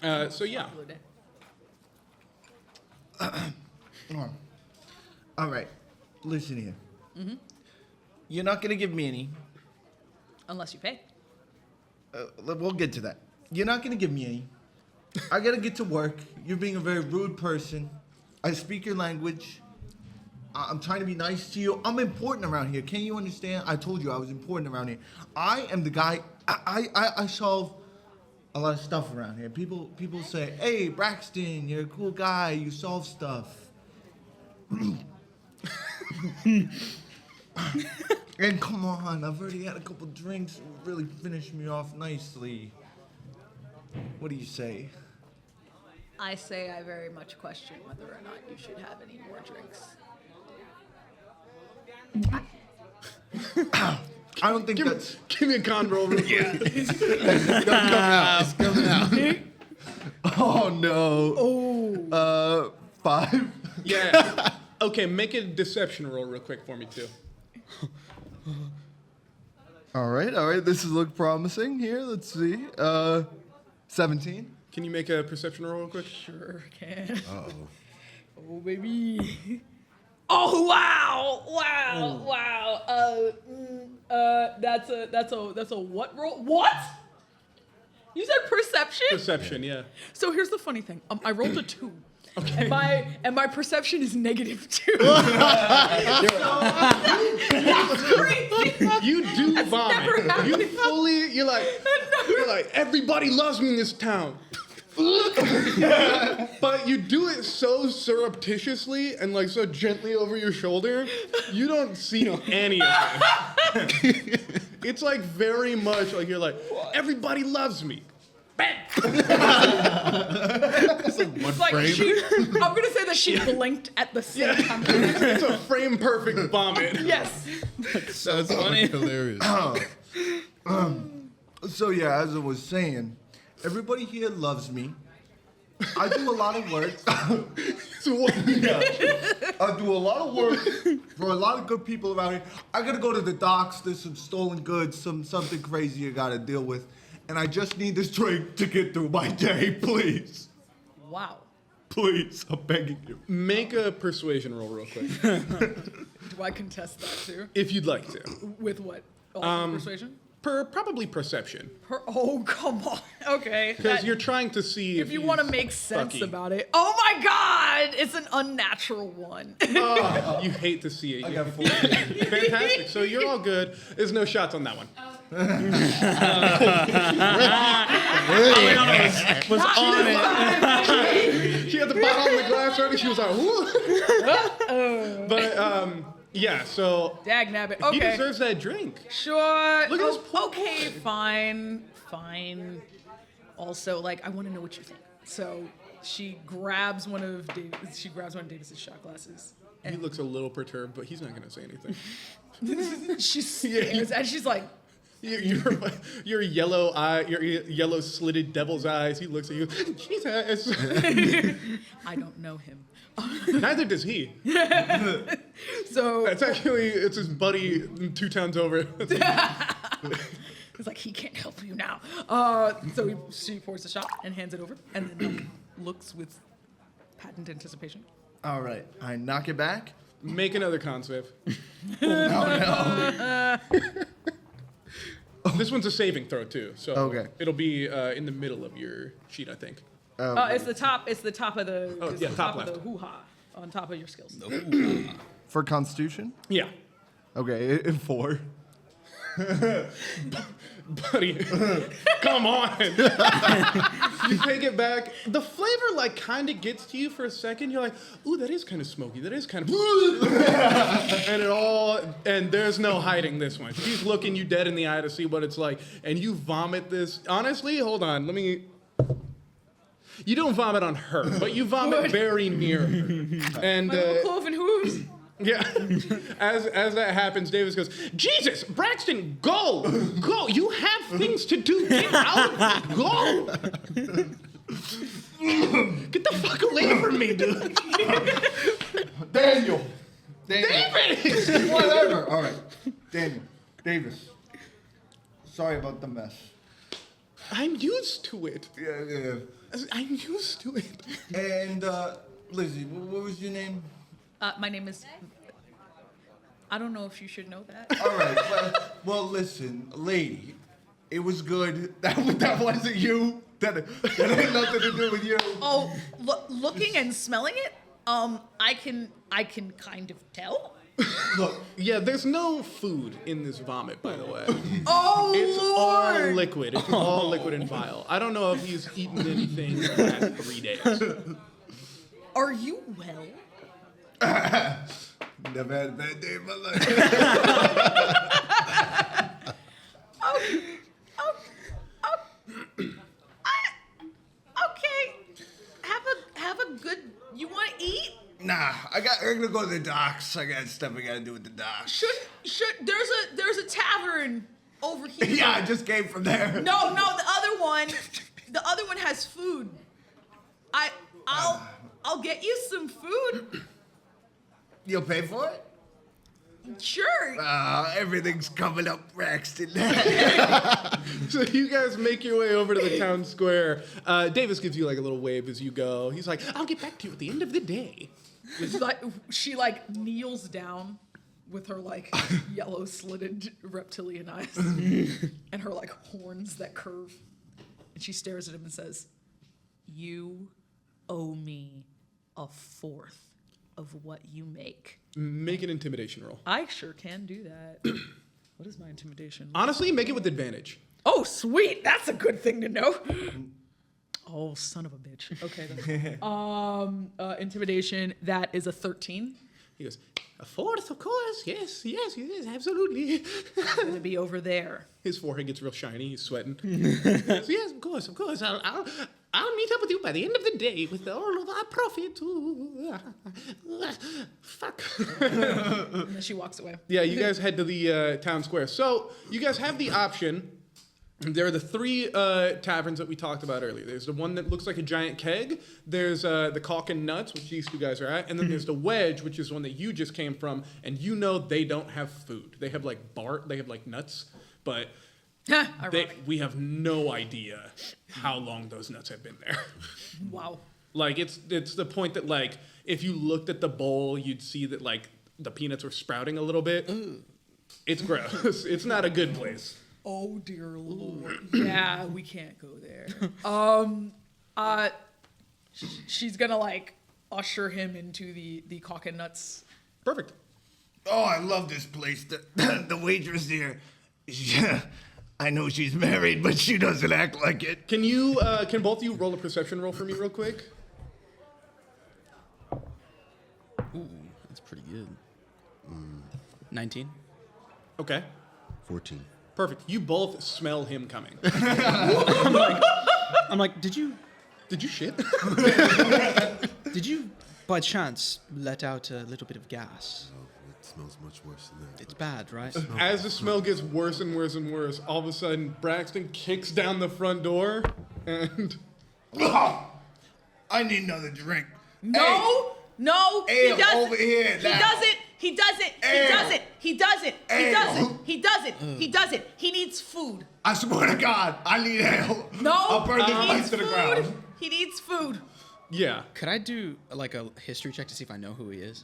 So yeah. All right, listen here. You're not gonna give me any. Unless you pay. We'll get to that. You're not gonna give me any. I gotta get to work. You're being a very rude person. I speak your language. I'm trying to be nice to you. I'm important around here. Can you understand? I told you I was important around here. I am the guy. I solve a lot of stuff around here. People say, "Hey, Braxton, you're a cool guy. You solve stuff." And come on, I've already had a couple drinks. It really finished me off nicely. What do you say? I say I very much question whether or not you should have any more drinks. I don't think that's... Give me a con roll. Real quick. It's coming out. Oh, no. Oh. 5? Yeah. Okay, make a deception roll real quick for me too. All right. This is look promising here. Let's see. 17. Can you make a perception roll real quick? Sure can. Uh-oh. Oh, baby. Oh, wow. That's a what roll? What? You said perception? Perception, yeah. So here's the funny thing. I rolled a 2. Okay. And my perception is -2. That's crazy. You do That's vomit. never happened. You fully. You're like everybody loves me in this town. But you do it so surreptitiously and like so gently over your shoulder, you don't see any of it. It's like very much like you're like, everybody loves me. bam. It's like I'm gonna say that she blinked at the same time. It's a frame perfect vomit. Yes. That's funny. Hilarious. So yeah, as I was saying, everybody here loves me. I do a lot of work. I do a lot of work for a lot of good people around here. I gotta go to the docks. There's some stolen goods, something crazy I gotta deal with, and I just need this drink to get through my day, please. Wow. Please, I'm begging you. Make a persuasion roll real quick. Do I contest that too? If you'd like to. With what? Also persuasion? Probably perception. Oh, come on. Okay. Because you're trying to see if you want to he's make sense fucky. about it. Oh my God! It's an unnatural one. Oh, you hate to see it. I got 4. Fantastic. So you're all good. There's no shots on that one. Was on it. She had the bottle on the glass already. She was like, "Ooh." But yeah. So Dag nabbit. he Okay. deserves that drink. Sure. Look at this poor Okay, fine. Also, like, I want to know what you think. So she grabs one of Davis's shot glasses. He looks a little perturbed, but he's not gonna say anything. She stares and she's like, Your yellow eye, your yellow slitted devil's eyes. He looks at you. Jesus. I don't know him. Neither does he. So It's his buddy 2 towns over. it's like, he can't help you now. So she pours the shot and hands it over, and then looks with patent anticipation. All right, I knock it back. Make another con save. No. This one's a saving throw too, so Okay. it'll be in the middle of your sheet, I think. It's the top. It's the top of the. Oh, it's yeah, the top top of left. the hoo-ha on top of your skills. For Constitution? Yeah, Okay, 4. buddy, come on. You take it back. The flavor like kind of gets to you for a second. You're like, ooh, that is kind of smoky. That is kind of, and there's no hiding this one. She's looking you dead in the eye to see what it's like, and you vomit this. Honestly, hold on, You don't vomit on her, but you vomit very near her. And My little cloven hooves. yeah, as that happens, Davis goes, Jesus, Braxton, go! You have things to do. Get out! Go! Get the fuck away from me, dude. Daniel! Davis! Whatever. All right. Daniel. Davis. Sorry about the mess. I'm used to it. Yeah. I'm used to it. And, Lizzie, what was your name? My name is. I don't know if you should know that. All right. Well, listen, lady. It was good. That wasn't you. That had nothing to do with you. Oh, looking and smelling it. I can kind of tell. Look, Yeah, there's no food in this vomit, by the way. Oh, It's all Lord. liquid. It's all liquid and vile. I don't know if he's eaten anything in the last 3 days. Are you well? never had a bad day in my life. Okay. Have a good. You want to eat? Nah, I'm gonna go to the docks. I got stuff I gotta do with the docks. Should there's a tavern over here. Yeah, I just came from there. No, the other one. The other one has food. I'll get you some food. You'll pay for it? Sure. Everything's coming up, Braxton. So you guys make your way over to the town square. Davis gives you like a little wave as you go. He's like, I'll get back to you at the end of the day. She kneels down with her like yellow slitted reptilian eyes and her like horns that curve. And she stares at him and says, "You owe me a fourth of what you make." Make an intimidation roll. I sure can do that. What is my intimidation? Honestly, make it with advantage. Oh, sweet. That's a good thing to know. Oh, son of a bitch. Okay. Then. Intimidation, that is a 13. He goes, a fourth, of course. Yes, absolutely. It's gonna be over there. His forehead gets real shiny. He's sweating. He goes, yes, of course. I'll meet up with you by the end of the day with all of our profit. Fuck. And then she walks away. Yeah, you guys head to the town square. So you guys have the option. There are the 3 taverns that we talked about earlier. There's the one that looks like a giant keg. There's the Caulk and Nuts, which these 2 guys are at. And then there's the Wedge, which is one that you just came from. And you know they don't have food. They have like nuts. But we have no idea how long those nuts have been there. Wow. Like, it's the point that, like, if you looked at the bowl, you'd see that, like, the peanuts were sprouting a little bit. Ooh. It's gross. It's not a good place. Oh, dear Lord. Yeah, we can't go there. She's gonna, like, usher him into the Caulk and Nuts. Perfect. Oh, I love this place. The waitress here. I know she's married, but she doesn't act like it. Can both of you roll a perception roll for me real quick? Ooh, that's pretty good. 19. Okay. 14. Perfect. You both smell him coming. I'm like, did you shit? Did you, by chance, let out a little bit of gas? Oh, it smells much worse than that. It's bad, right? As the smell gets worse and worse and worse, all of a sudden Braxton kicks down the front door and... I need another drink. No, Ale he doesn't. over here now. He doesn't. He needs food. I swear to God, I need ale. No, I'll burn he this needs place to the food. ground. He needs food. Yeah. Could I do, like, a history check to see if I know who he is?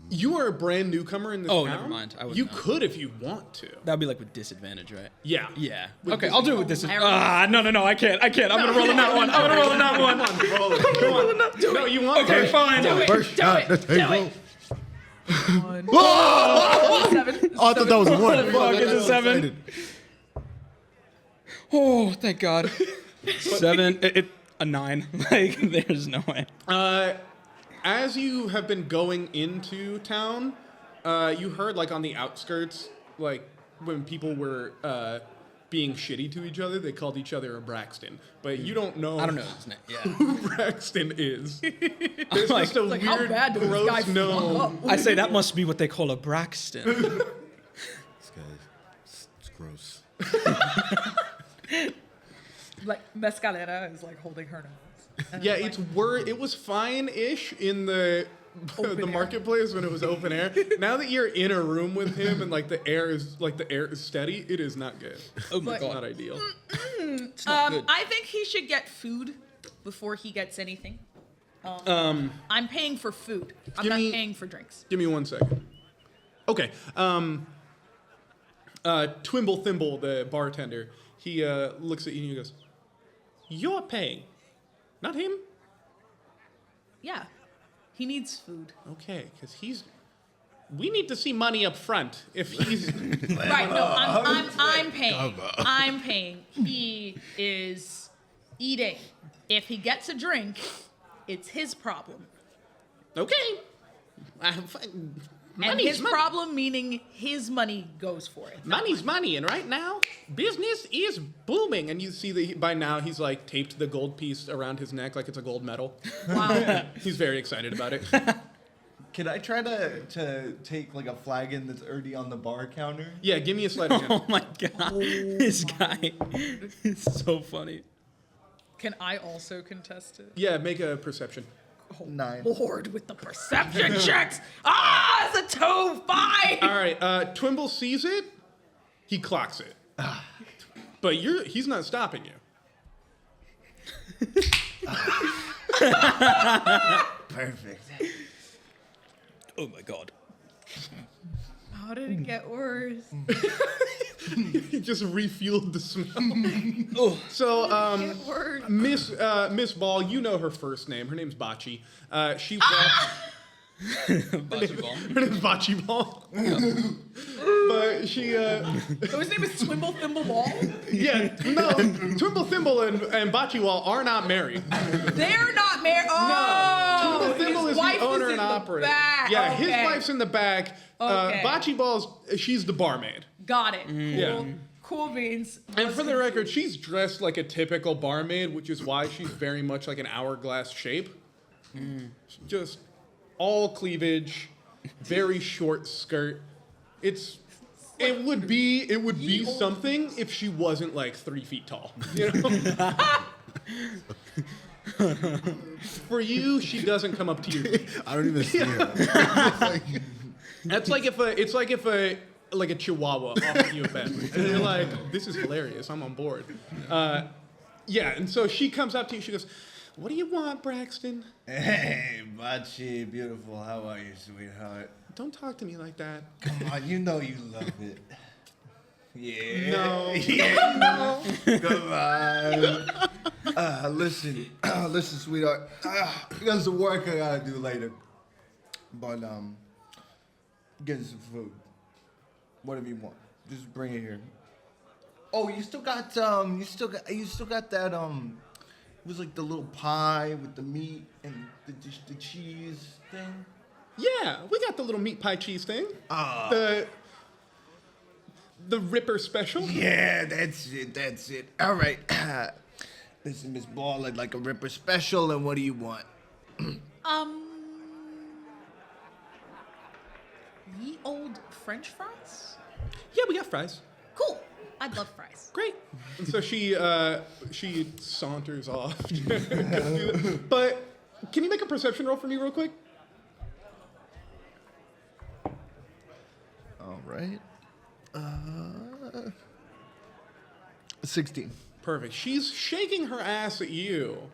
You are a brand newcomer in this town. Oh, never mind. I wouldn't You know. could if you want to. That would be, like, with disadvantage, right? Yeah. Yeah. With Okay, I'll do it with disadvantage. No, I can't. I'm gonna roll a nat one. I'm gonna roll a nat one. Roll it. No, you want Okay, to. fine. Do it. First shot, the table. 7. Oh, I thought that was a 1. Fuck, it's a 7. Oh, thank God. 7. A 9. Like, there's no way. As you have been going into town, you heard, like, on the outskirts, like, when people were being shitty to each other, they called each other a Braxton. But you don't know. I don't know his name. Yeah. who Braxton is. There's just a Like, how weird, bad did this guy gross fuck gnome. up? I say that must be what they call a Braxton. This guy, it's gross. Like, Mezcalera is, like, holding her nose. And Yeah, like, it was fine-ish in the Open air. marketplace when it was open air. Now that you're in a room with him and the air is steady, it is not good. Oh my It's God. not ideal. I think he should get food before he gets anything. I'm paying for food. I'm Give not me- paying for drinks. Give me 1 second. Okay. Twimble Thimble, the bartender, he looks at you and he goes, "You're paying, not him." Yeah. He needs food. Okay, because we need to see money up front. If he's Right, no, I'm paying. I'm paying. He is eating. If he gets a drink, it's his problem. okay, And his problem meaning his money goes for it. Money's money, and right now, business is booming. And you see that by now he's like taped the gold piece around his neck like it's a gold medal. Wow. He's very excited about it. Can I try to take like a flagon that's already on the bar counter? Yeah, give me a sleight of hand. Oh my God. This guy is so funny. Can I also contest it? Yeah, make a perception. 9. Lord with the perception checks. It's a 2, 5. All right, Twimble sees it. He clocks it. But he's not stopping you. Perfect. Oh my God. How did it get worse? He just refueled the smell. So, Get worse. Miss Ball, you know her first name. Her name's Bocce. She walks. Her name's Bocce Ball. But she. So his name is Twimble Thimble Ball? Yeah, no. Twimble Thimble and Bocce Wall are not married. They're not married. Oh, Twimble Thimble his is wife the owner is and in the operator. back. Yeah, Okay. his wife's in the back. Okay. Bocce Ball's, she's the barmaid. Got it. Cool. Yeah. Cool beans. And for the record, she's dressed like a typical barmaid, which is why she's very much like an hourglass shape. Just all cleavage, very short skirt. It would be something if she wasn't like 3 feet tall. You know? For you, she doesn't come up to you. I don't even see her. That's like if a chihuahua offered you a bet. And you're like, this is hilarious. I'm on board. Yeah, and so she comes up to you. She goes, what do you want, Braxton? Hey, Bachi, beautiful. How are you, sweetheart? Don't talk to me like that. Come on, you know you love it. Yeah. No. Yeah. Come on. Listen, sweetheart. I got some work I gotta do later. But get some food. Whatever you want. Just bring it here. Oh, you still got that it was like the little pie with the meat and the cheese thing. Yeah, we got the little meat pie cheese thing. The Ripper special. Yeah, that's it. All right. Listen, Miss Ball, I'd like a Ripper special, and what do you want? Ye old French fries? Yeah, we got fries. Cool. I'd love fries. Great. And so she saunters off. But can you make a perception roll for me real quick? All right. 16. Perfect. She's shaking her ass at you,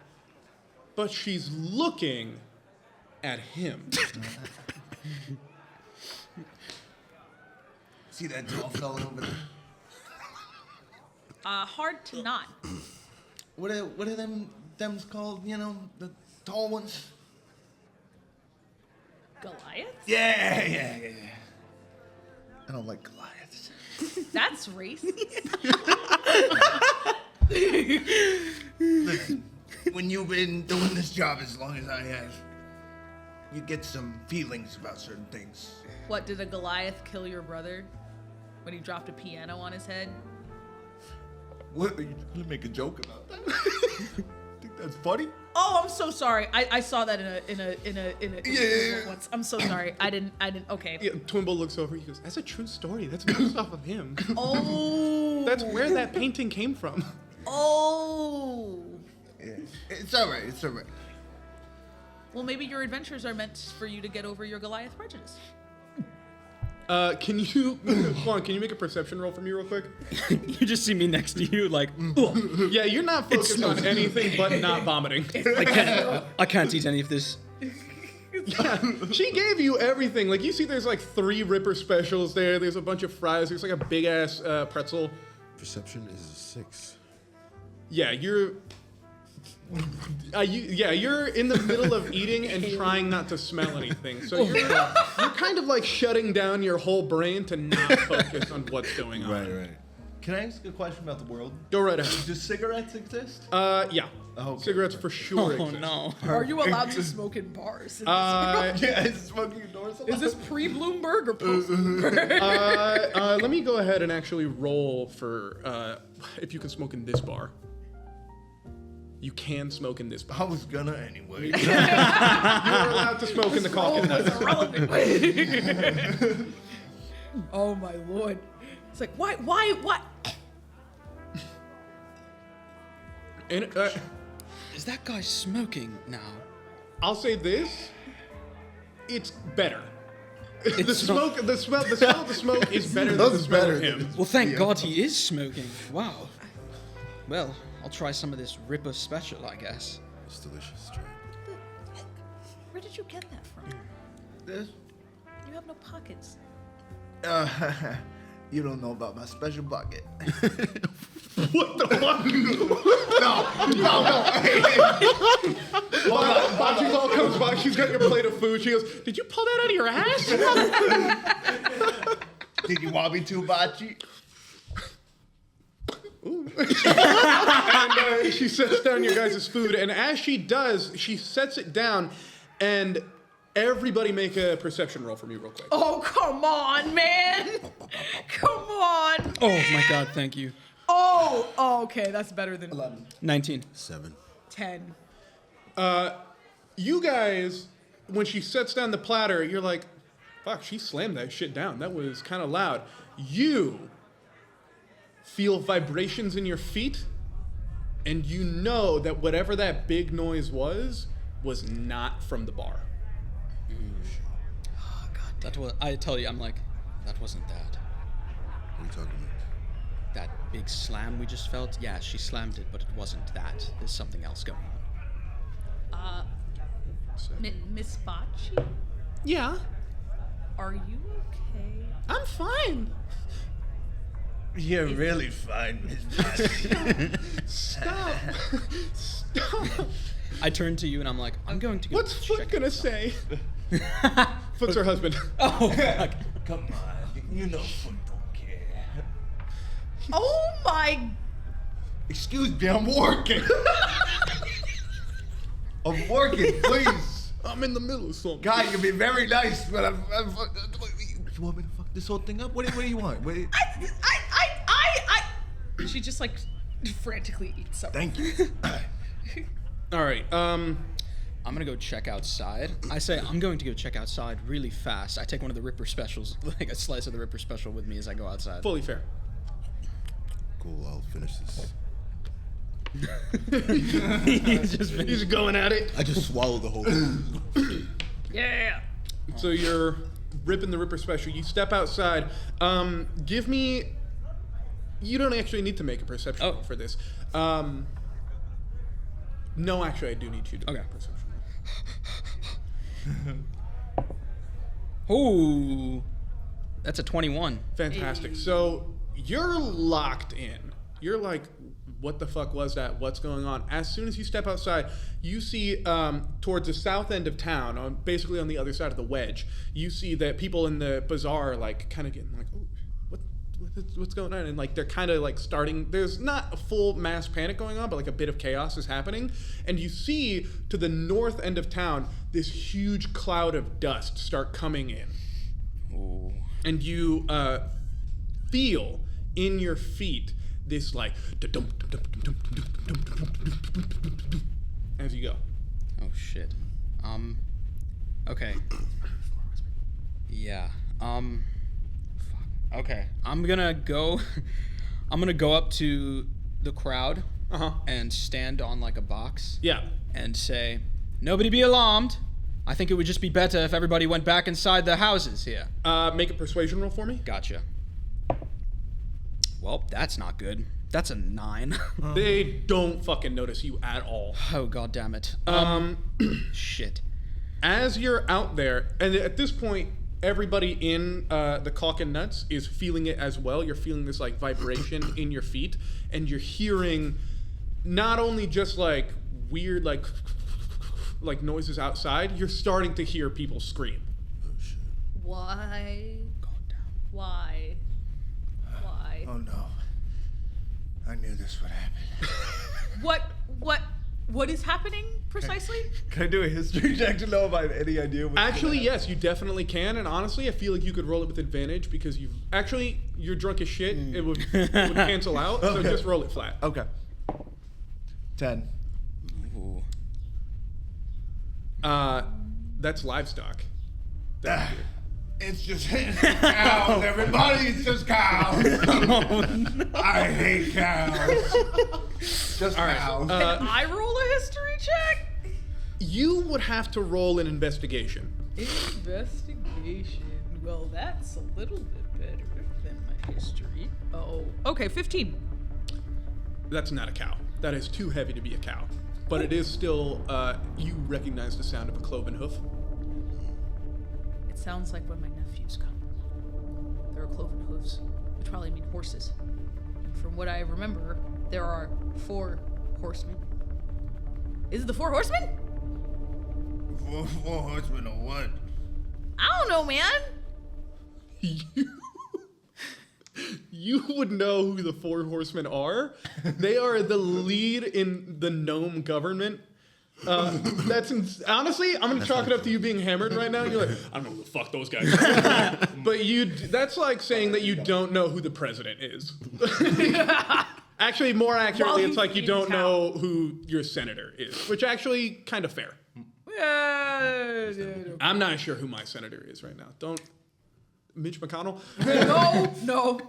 but she's looking at him. See that tall fella over there? Hard to not. What are them's called? You know, the tall ones. Goliath? Yeah. I don't like Goliaths. That's racist. Listen, when you've been doing this job as long as I have, you get some feelings about certain things. What, did a Goliath kill your brother when he dropped a piano on his head? What? Are you trying to make a joke about that? Think that's funny? Oh, I'm so sorry. I saw that in a once. I'm so sorry. I didn't. Okay. Yeah, Twimble looks over. He goes, "That's a true story. That's based off of him. Oh. That's where that painting came from." Oh. Yeah. It's all right. Well, maybe your adventures are meant for you to get over your Goliath prejudice. Can you, Kuan, can you make a perception roll for me real quick? You just see me next to you, like, ugh. Yeah, you're not focused on anything but not vomiting. I can't eat any of this. Yeah, she gave you everything. Like, you see there's like 3 Ripper specials there. There's a bunch of fries. There's like a big-ass pretzel. Perception is a 6. Yeah, you're in the middle of eating and trying not to smell anything. So you're kind of like shutting down your whole brain to not focus on what's going on. Right. Can I ask a question about the world? Go right ahead. Do cigarettes exist? Yeah. Okay. Cigarettes for sure Oh exist. no. Are you allowed to smoke in bars? Yeah, is smoking indoors allowed? Is this pre-Bloomberg or post-Bloomberg? Let me go ahead and actually roll for if you can smoke in this bar. You can smoke in this bar. I was gonna anyway. You're allowed to smoke in the coffee nut. Oh my lord! It's like why? And Is that guy smoking now? I'll say this: it's better. The It's smell of the smoke is better than the smell of him. Well, thank God he is smoking. Wow. Well, I'll try some of this Ripper special, I guess. It's delicious. Try it. Where did you get that from? This? You have no pockets. You don't know about my special bucket. What the fuck? No. Bachi Ball comes by. She's got your plate of food. She goes, "Did you pull that out of your ass?" Did you want me to, Bachi? And she sets down your guys' food, and as she does, she sets it down, and Everybody make a perception roll for me real quick. Oh, come on, man. Come on. Oh my God, thank you. Oh, okay, that's better than 11. 19. 7. 10. You guys, when she sets down the platter, you're like, fuck, she slammed that shit down. That was kind of loud. You feel vibrations in your feet, and you know that whatever that big noise was not from the bar. Oh God, that was. I tell you, I'm like, that wasn't that. What are you talking about? That big slam we just felt. Yeah, she slammed it, but it wasn't that. There's something else going on. Miss Bocci, Yeah, are you okay? I'm fine. You're really fine, Miss Stop. Stop. I turn to you and I'm like, I'm going to go. What's Foot gonna say? Foot's her husband. Oh, fuck. Come on, you know Foot don't care. Oh my. Excuse me, I'm working. I'm working, please. I'm in the middle of something. God, you'd be very nice, but I'm you want me to fuck this whole thing up? What do you want? She just like frantically eats something. Thank you. All right. I'm gonna go check outside. I say I'm going to go check outside really fast. I take one of the Ripper specials, like a slice of the Ripper special with me as I go outside. Fully fair. Cool, I'll finish this. He's going at it. I just swallowed the whole thing. Yeah. So you're ripping the Ripper special. You step outside. Give me. You don't actually need to make a perception roll for this. No, actually, I do need you to make a perception roll. Ooh, that's a 21. Fantastic. So you're locked in. You're like, what the fuck was that? What's going on? As soon as you step outside, you see towards the south end of town, basically on the other side of the wedge, you see that people in the bazaar are like kind of getting like, oh, what's going on? And like they're kind of like starting. There's not a full mass panic going on, but like a bit of chaos is happening. And you see to the north end of town this huge cloud of dust start coming in. Ooh. And you feel in your feet this like as you go. Oh shit. Okay. Yeah. Fuck. Okay. I'm gonna go up to the crowd and stand on like a box. Yeah. And say, "Nobody be alarmed. I think it would just be better if everybody went back inside their houses here." Make a persuasion roll for me. Gotcha. Well, that's not good. That's a 9. They don't fucking notice you at all. Oh, god damn it. Shit. As you're out there, and at this point, everybody in the Caulk and Nuts is feeling it as well. You're feeling this like vibration in your feet, and you're hearing not only just like weird like noises outside, you're starting to hear people scream. Oh shit. Why? God damn. Why? Why? Oh no. I knew this would happen. What is happening precisely? Can I do a history check to know if I have any idea what's Actually, gonna happen? yes, you definitely can. And honestly, I feel like you could roll it with advantage because you're drunk as shit. It would cancel out. So Okay. just roll it flat. Okay. 10. Ooh. That's livestock. It's just cows, everybody. It's just cows. I hate cows. Just cows. Can I roll a history check? You would have to roll an investigation. Investigation. Well, that's a little bit better than my history. Oh, okay, 15. That's not a cow. That is too heavy to be a cow. But it is still, you recognize the sound of a cloven hoof. It sounds like when my nephews come. There are cloven hooves, which probably mean horses. And from what I remember, there are 4 horsemen. Is it the 4 horsemen? Four horsemen or what? I don't know, man. You would know who the 4 horsemen are. They are the lead in the gnome government Honestly, I'm gonna chalk it up to you being hammered right now. You're like, I don't know who the fuck those guys are. But that's like saying that you don't know who the president is. Actually, more accurately, it's like you don't know who your senator is, which actually kind of fair. I'm not sure who my senator is right now. Mitch McConnell? No,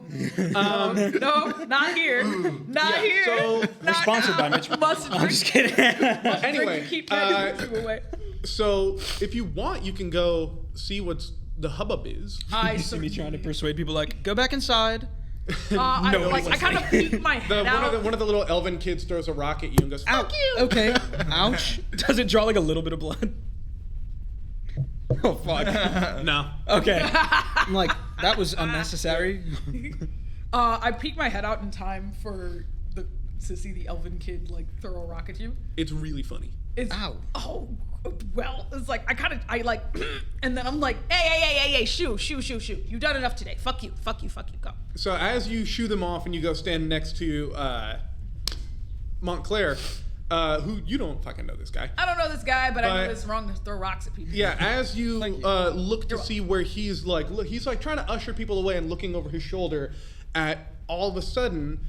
not here. Not here. So We're sponsored by Mitch. I'm just kidding. anyway, Keep taking people away. so if you want, you can go see what's the hubbub is. You see me trying to persuade people like, go back inside. I kind of peek my head out. One of the little elven kids throws a rock at you and goes, "Fuck you!" Okay. Ouch. Does it draw like a little bit of blood? Oh fuck. No. Okay. I'm like, that was unnecessary. I peek my head out in time to see the elven kid like throw a rock at you. It's really funny. Ow. Oh, well, it's like, I like, and then I'm like, hey, shoo. You've done enough today. Fuck you, go. So as you shoo them off and you go stand next to Montclair, who you don't fucking know this guy. I don't know this guy, but I know it's wrong to throw rocks at people. Yeah, as you look to see where he's like trying to usher people away and looking over his shoulder at all of a sudden,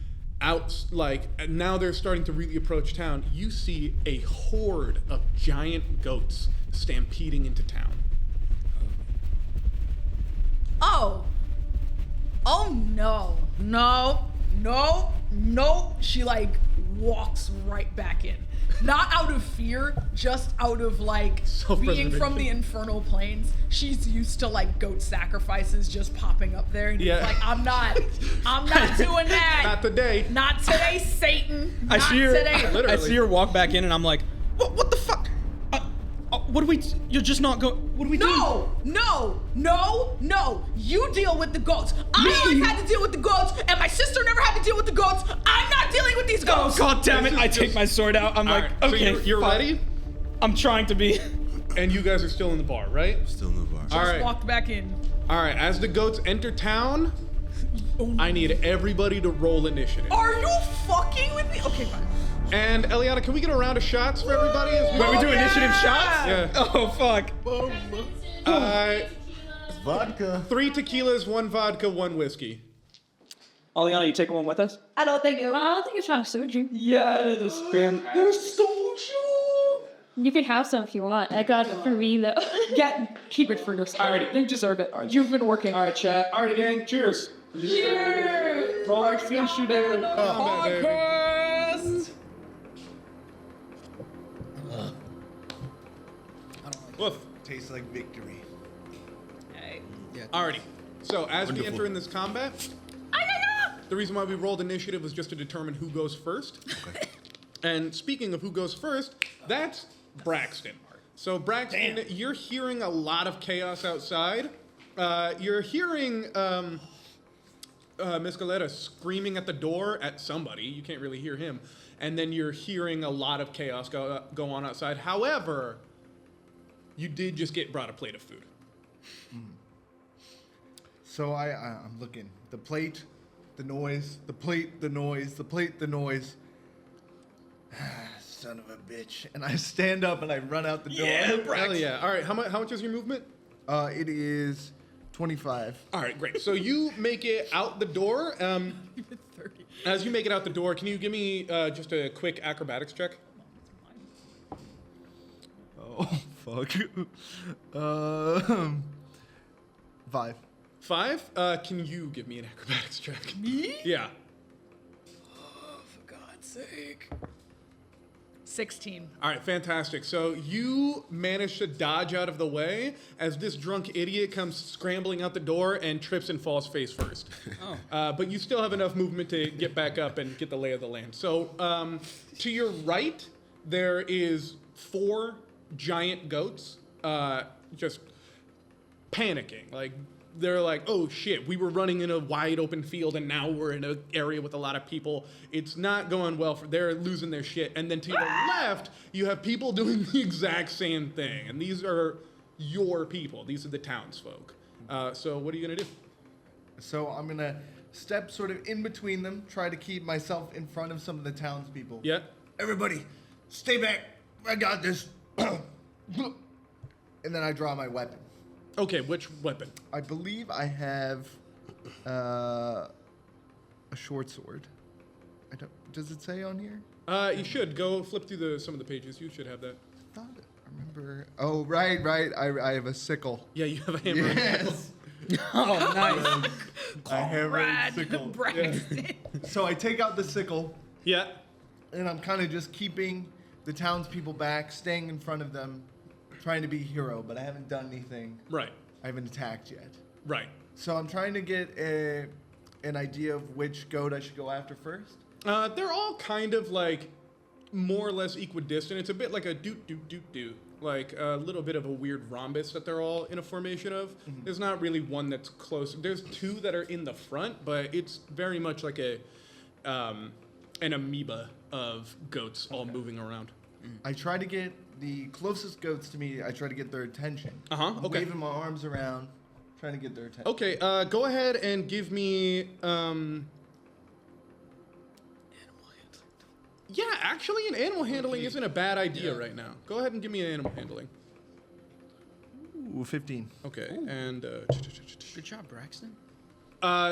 now they're starting to really approach town. You see a horde of giant goats stampeding into town. Oh no. She like walks right back in. Not out of fear, just out of like being from the infernal planes. She's used to like goat sacrifices just popping up there, and it's like, I'm not doing that. Not today. Not today, Satan. I Today. I see her walk back in, and I'm like, what the fuck? What do we? You're just not go. What do we do? No. You deal with the goats. I always had to deal with the goats, and my sister never had to deal with the goats. I'm not dealing with these goats. Oh god damn it! I take my sword out. I'm like, right, okay, so you're ready? I'm trying to be. And you guys are still in the bar, right? Still in the bar. All right. Walked back in. All right. As the goats enter town, I need everybody to roll initiative. Are you fucking with me? Okay, fine. And Eliana, can we get a round of shots for everybody? When we do initiative shots? Yeah. Oh fuck. Vodka. 3 tequilas, 1 vodka, 1 whiskey. Eliana, you taking one with us? I don't think it's not soju. Yes, man. There's soju. You can have some if you want. I got it for me though. Keep it for yourself. Alrighty, you deserve it. You've been working. Alright, chat. Alrighty, gang. Cheers. Cheers. Roll our fish you there. Podcast. Woof. Tastes like victory. Hey. Alrighty. So as we enter in this combat, the reason why we rolled initiative was just to determine who goes first. Okay. And speaking of who goes first, that's Braxton. So Braxton, you're hearing a lot of chaos outside. You're hearing Mezcalera screaming at the door at somebody. You can't really hear him. And then you're hearing a lot of chaos go on outside. However, you did just get brought a plate of food. So I'm looking. The plate, the noise, the plate, the noise, the plate, the noise. Son of a bitch. And I stand up and I run out the door. Hell yeah. All right, how much is your movement? It is 25. All right, great. So you make it out the door. As you make it out the door, can you give me just a quick acrobatics check? Oh, fuck. 5. 5? Can you give me an acrobatics check? Me? Yeah. Oh, for God's sake. 16. All right, fantastic. So you manage to dodge out of the way as this drunk idiot comes scrambling out the door and trips and falls face first. But you still have enough movement to get back up and get the lay of the land. So to your right, there is 4 giant goats just panicking. Like, they're like, oh shit, we were running in a wide open field and now we're in an area with a lot of people. It's not going well they're losing their shit. And then to your left, you have people doing the exact same thing. And these are your people. These are the townsfolk. So what are you gonna do? So I'm gonna step sort of in between them, try to keep myself in front of some of the townspeople. Yeah. Everybody, stay back. I got this. And then I draw my weapon. Okay, which weapon? I believe I have a short sword. Does it say on here? You should go flip through some of the pages. You should have that. I remember. Oh, right. I have a sickle. Yeah, you have a hammer. Yes. Oh, nice. I have a sickle. Braxton. So I take out the sickle. Yeah. And I'm kind of just keeping the townspeople back, staying in front of them, trying to be a hero, but I haven't done anything. Right. I haven't attacked yet. Right. So I'm trying to get an idea of which goat I should go after first. They're all kind of like more or less equidistant. It's a bit like a doot, like a little bit of a weird rhombus that they're all in a formation of. Mm-hmm. There's not really one that's close. There's two that are in the front, but it's very much like an amoeba of goats all moving around. I try to get the closest goats to me. I try to get their attention. I'm okay. waving my arms around, trying to get their attention. Okay, go ahead and give me yeah, actually, an animal handling isn't a bad idea right now. Go ahead and give me an animal handling. Ooh, 15. Okay, and Good job, Braxton.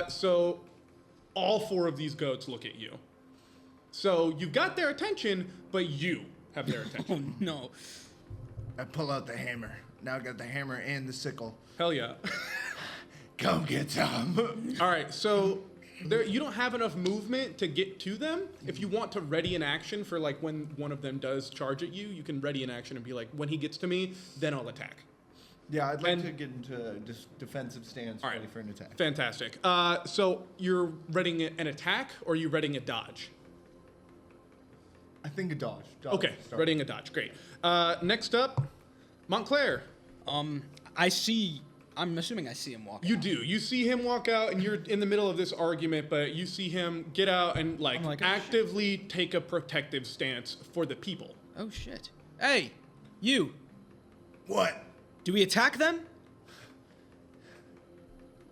so all four of these goats look at you. So you got their attention, but you have their attention. Oh no! I pull out the hammer. Now I got the hammer and the sickle. Hell yeah! Come get some. All right, so. You don't have enough movement to get to them. If you want to ready an action for like when one of them does charge at you, you can ready an action and be like, when he gets to me, then I'll attack. Yeah, I'd like to get into a defensive stance, ready for an attack. Fantastic. So you're readying an attack, or are you readying a dodge? I think a dodge. Okay, readying a dodge. Great. Next up, Montclair. I'm assuming I see him walk out. You do. You see him walk out, and you're in the middle of this argument, but you see him get out and actively take a protective stance for the people. Oh shit! Hey, you. What? Do we attack them?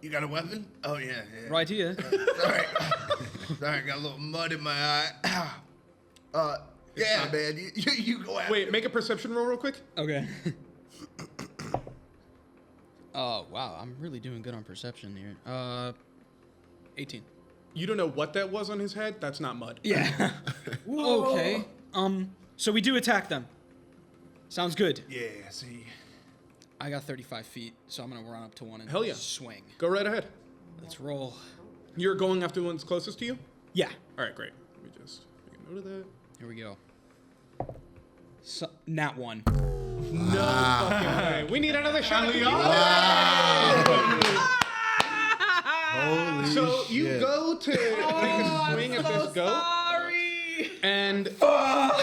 You got a weapon? Oh yeah. Right here. Sorry, got a little mud in my eye. Yeah, man. You go after. Wait, make a perception roll real quick. Okay. Oh, wow. I'm really doing good on perception here. 18. You don't know what that was on his head? That's not mud. Yeah. Okay. So we do attack them. Sounds good. Yeah, see. I got 35 feet, so I'm going to run up to one and Hell yeah. swing. Go right ahead. Let's roll. You're going after the one's closest to you? Yeah. All right, great. Let me just make a note of that. Here we go. Nat 1. No fucking way. We need another shot. Holy so you shit. go to make a swing at this goat. Sorry. And God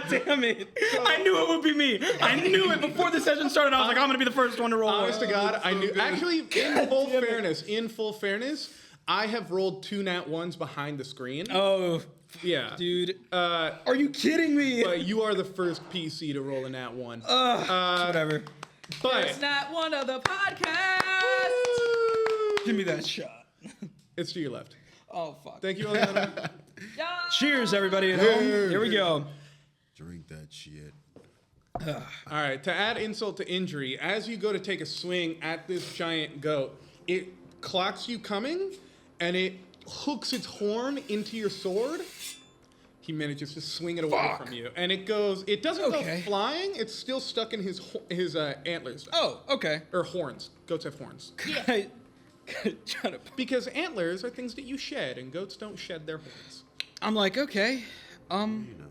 damn it. I knew it would be me. I knew it before the session started. I was like, I'm going to be the first one to roll. Honest to God, I knew. Actually, in full fairness, I have rolled 2 nat 1s behind the screen. Oh. Yeah. Dude. Are you kidding me? But you are the first PC to roll a nat 1. Whatever. But It's not one of the podcasts. Give me that shot. It's to your left. Oh, fuck. Thank you, Eliana. Yeah. Cheers, everybody at home. Here we go. Drink that shit. All right, to add insult to injury, as you go to take a swing at this giant goat, it clocks you coming, and it hooks its horn into your sword. He manages to swing it away from you, and it doesn't go flying. It's still stuck in his antlers. Oh, okay. Or horns. Goats have horns. Yeah. Because antlers are things that you shed, and goats don't shed their horns. I'm like, okay.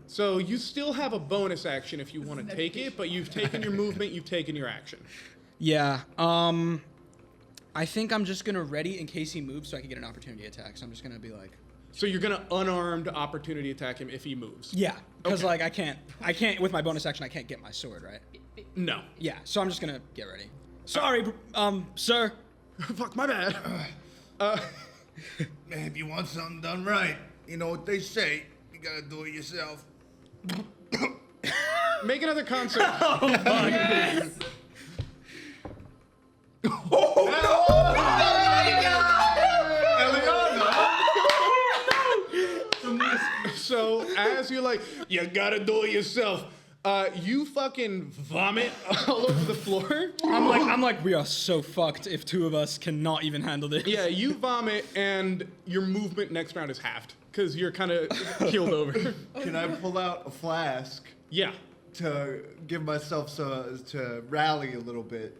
So you still have a bonus action if you want to take it, but you've taken your movement, you've taken your action. Yeah. I think I'm just gonna ready in case he moves so I can get an opportunity attack. So I'm just gonna be like. So you're gonna unarmed opportunity attack him if he moves. Yeah. Because like I can't with my bonus action I can't get my sword, right? No. Yeah. So I'm just gonna get ready. Sorry, sir. Fuck, my bad. Man, if you want something done right, you know what they say. You gotta do it yourself. Make another concert. Oh, fuck. Yes. So as you're like, you gotta do it yourself. You fucking vomit all over the floor. I'm like, we are so fucked if two of us cannot even handle this. Yeah, you vomit, and your movement next round is halved because you're kind of keeled over. Can I pull out a flask Yeah. to give myself to rally a little bit?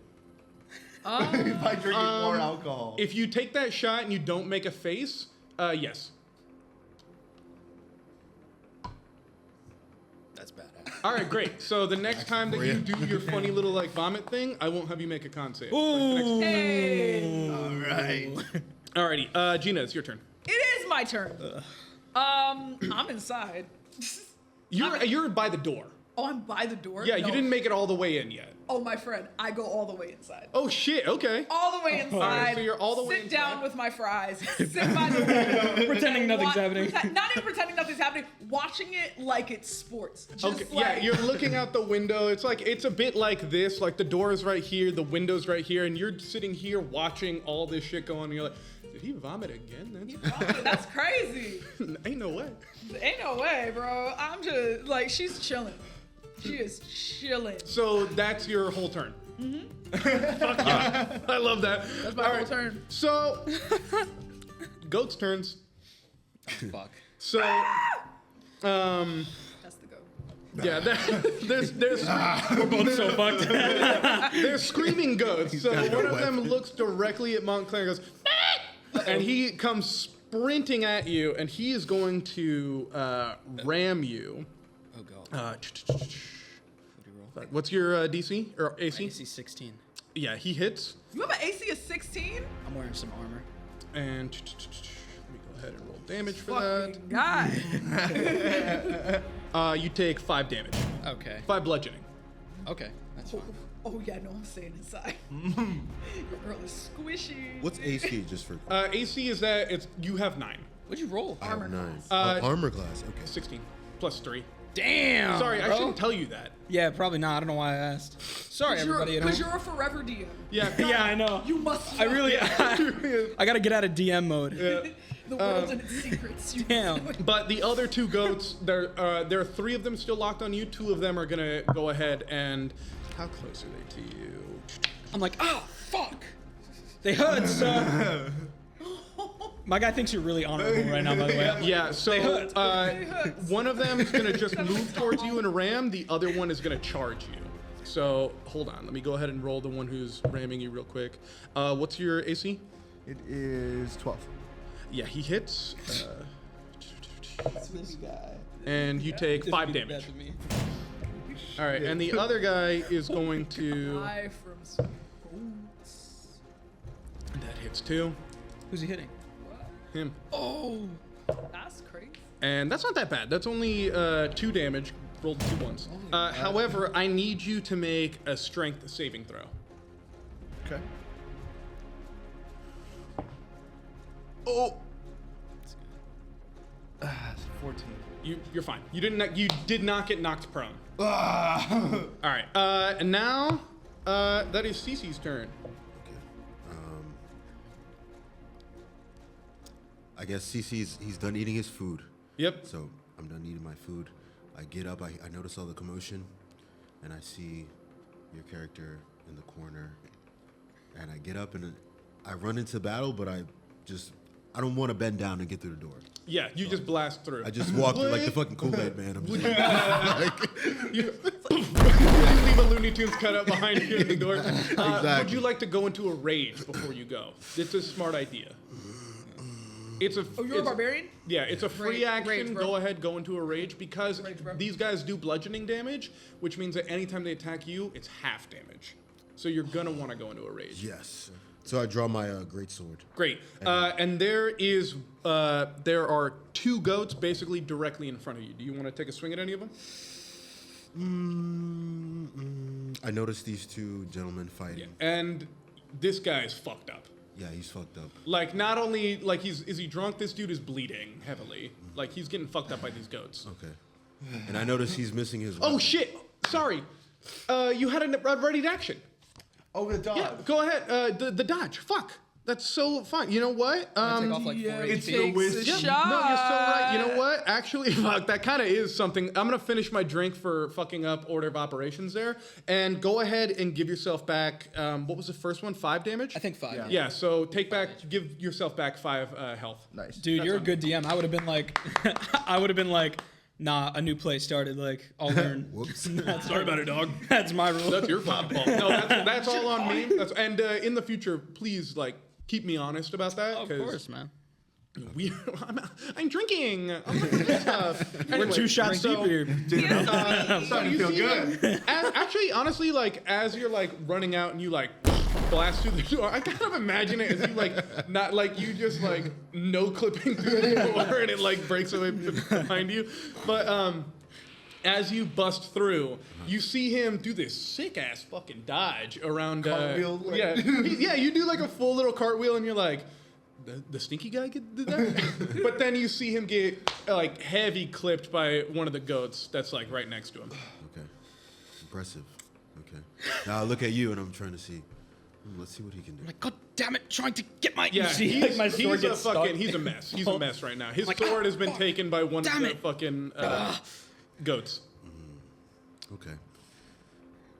By drinking more alcohol. If you take that shot and you don't make a face, yes. That's badass. All right, great. So the next time that you do your funny little like vomit thing, I won't have you make a con save. Hey. All right. Alrighty, Gina, it's your turn. It is my turn. I'm inside. You're by the door. Oh, I'm by the door? Yeah, No. you didn't make it all the way in yet. Oh, my friend, I go all the way inside. Oh shit, okay. All the way inside. Alright, so you're all the way Sit down inside. with my fries. Sit by the window. Pretending and nothing's happening. Not even pretending nothing's happening. Watching it like it's sports. Just Okay, like, yeah, you're looking out the window. It's a bit like this. Like the door is right here, the window's right here, and you're sitting here watching all this shit go on. And you're like, did he vomit again? That's crazy. Ain't no way. Ain't no way, bro. I'm just like, she's chilling. She is chilling. So that's your whole turn. Fuck yeah. I love that. That's my whole turn. So, goats' turns. Fuck. So, That's the goat. yeah, there's We're both so fucked. they're screaming goats. So got no one of them weapon. looks directly at Montclair and goes, and he comes sprinting at you, and he is going to ram you. Oh god. Uh, what's your DC or AC? AC 16. Yeah, he hits. You have an AC of 16? I'm wearing some armor. And let me go ahead and roll damage for Fucking guy. You take 5 damage. Okay. 5 bludgeoning. Okay. That's fine. Oh yeah, no, I'm staying inside. Your girl is squishy. What's AC just for? AC is that you have 9. What'd you roll? I have 9. Uh, Armor class. Okay. 16 plus 3. Damn. Sorry, I bro. shouldn't tell you that. Yeah, probably not. I don't know why I asked. Sorry, everybody at home. Because you're a forever DM. Yeah. Yeah, I know. You must. I really. I gotta get out of DM mode. The world and its secrets. You Damn. But the other 2 goats, there are 3 of them still locked on you. 2 of them are gonna go ahead and. How close are they to you? I'm like, oh fuck. They hurt, sir. My guy thinks you're really honorable right now, by the way. Yeah, so They hurt. one of them is gonna just move towards you in a ram. The other one is gonna charge you. So hold on, let me go ahead and roll the one who's ramming you real quick. What's your AC? It is 12. Yeah, he hits. And you take 5 damage. All right, and the other guy is going to. Die from some goats. That hits 2. Who's he hitting? Him. Oh. That's crazy. And that's not that bad. That's only 2 damage. Rolled 2 ones. However, I need you to make a strength saving throw. Okay. Oh. 14. You're fine. You did not get knocked prone. All right. And now that is Cece's turn. I guess he's done eating his food. Yep. So I'm done eating my food. I get up, I notice all the commotion, and I see your character in the corner. And I get up and I run into battle, but I don't want to bend down and get through the door. Yeah, you just blast through. I just walk through like the fucking Kool-Aid man. I'm just You leave a Looney Tunes cut up behind you in the door. Would you like to go into a rage before you go? It's a smart idea. You're a barbarian? Yeah, it's a free action. Rage, bro. Go ahead, go into a rage because Rage, bro. these guys do bludgeoning damage, which means that anytime they attack you, it's half damage. So you're gonna want to go into a rage. yes. So I draw my great sword. Great. And there are 2 goats basically directly in front of you. Do you want to take a swing at any of them? I noticed these 2 gentlemen fighting. Yeah. And this guy's fucked up. Yeah, he's fucked up. Like, not only, like, is he drunk? This dude is bleeding heavily. Like, he's getting fucked up by these goats. Okay. And I notice he's missing his Oh, weapon. shit. Sorry. You had a ready to action. Oh, the dog. Yeah, go ahead. The dodge. Fuck. That's so fine. You know what? Take off like 4 It's HP. the whiskey. No, you're so right. You know what? Actually, fuck, that kind of is something. I'm gonna finish my drink for fucking up order of operations there, and go ahead and give yourself back. What was the first one? 5 damage. I think 5. Yeah. So take back. Give yourself back 5 health. Nice. Dude, you're a good DM. I would have been like, nah, a new play started. Like, I'll learn. Whoops. Sorry about it, dog. That's my rule. That's your fault. No, that's all on me. And in the future, please keep me honest about that. Of course, man. I'm drinking. I'm not doing stuff. We're 2 shots deep here. Starting to feel good. Actually, honestly, as you're running out and you blast through the door, I kind of imagine it as you just no clipping through the door and it breaks away behind you. But as you bust through, you see him do this sick ass fucking dodge around. Cartwheel, you do a full little cartwheel and you're like, the stinky guy could do that. But then you see him get heavy clipped by one of the goats that's right next to him. Okay. Impressive. Okay. Now I look at you and I'm trying to see. Let's see what he can do. I'm like, God damn it, trying to get my. Yeah, my sword gets stuck. He's a mess. He's a mess right now. His sword has been taken by one of the fucking goats. Okay.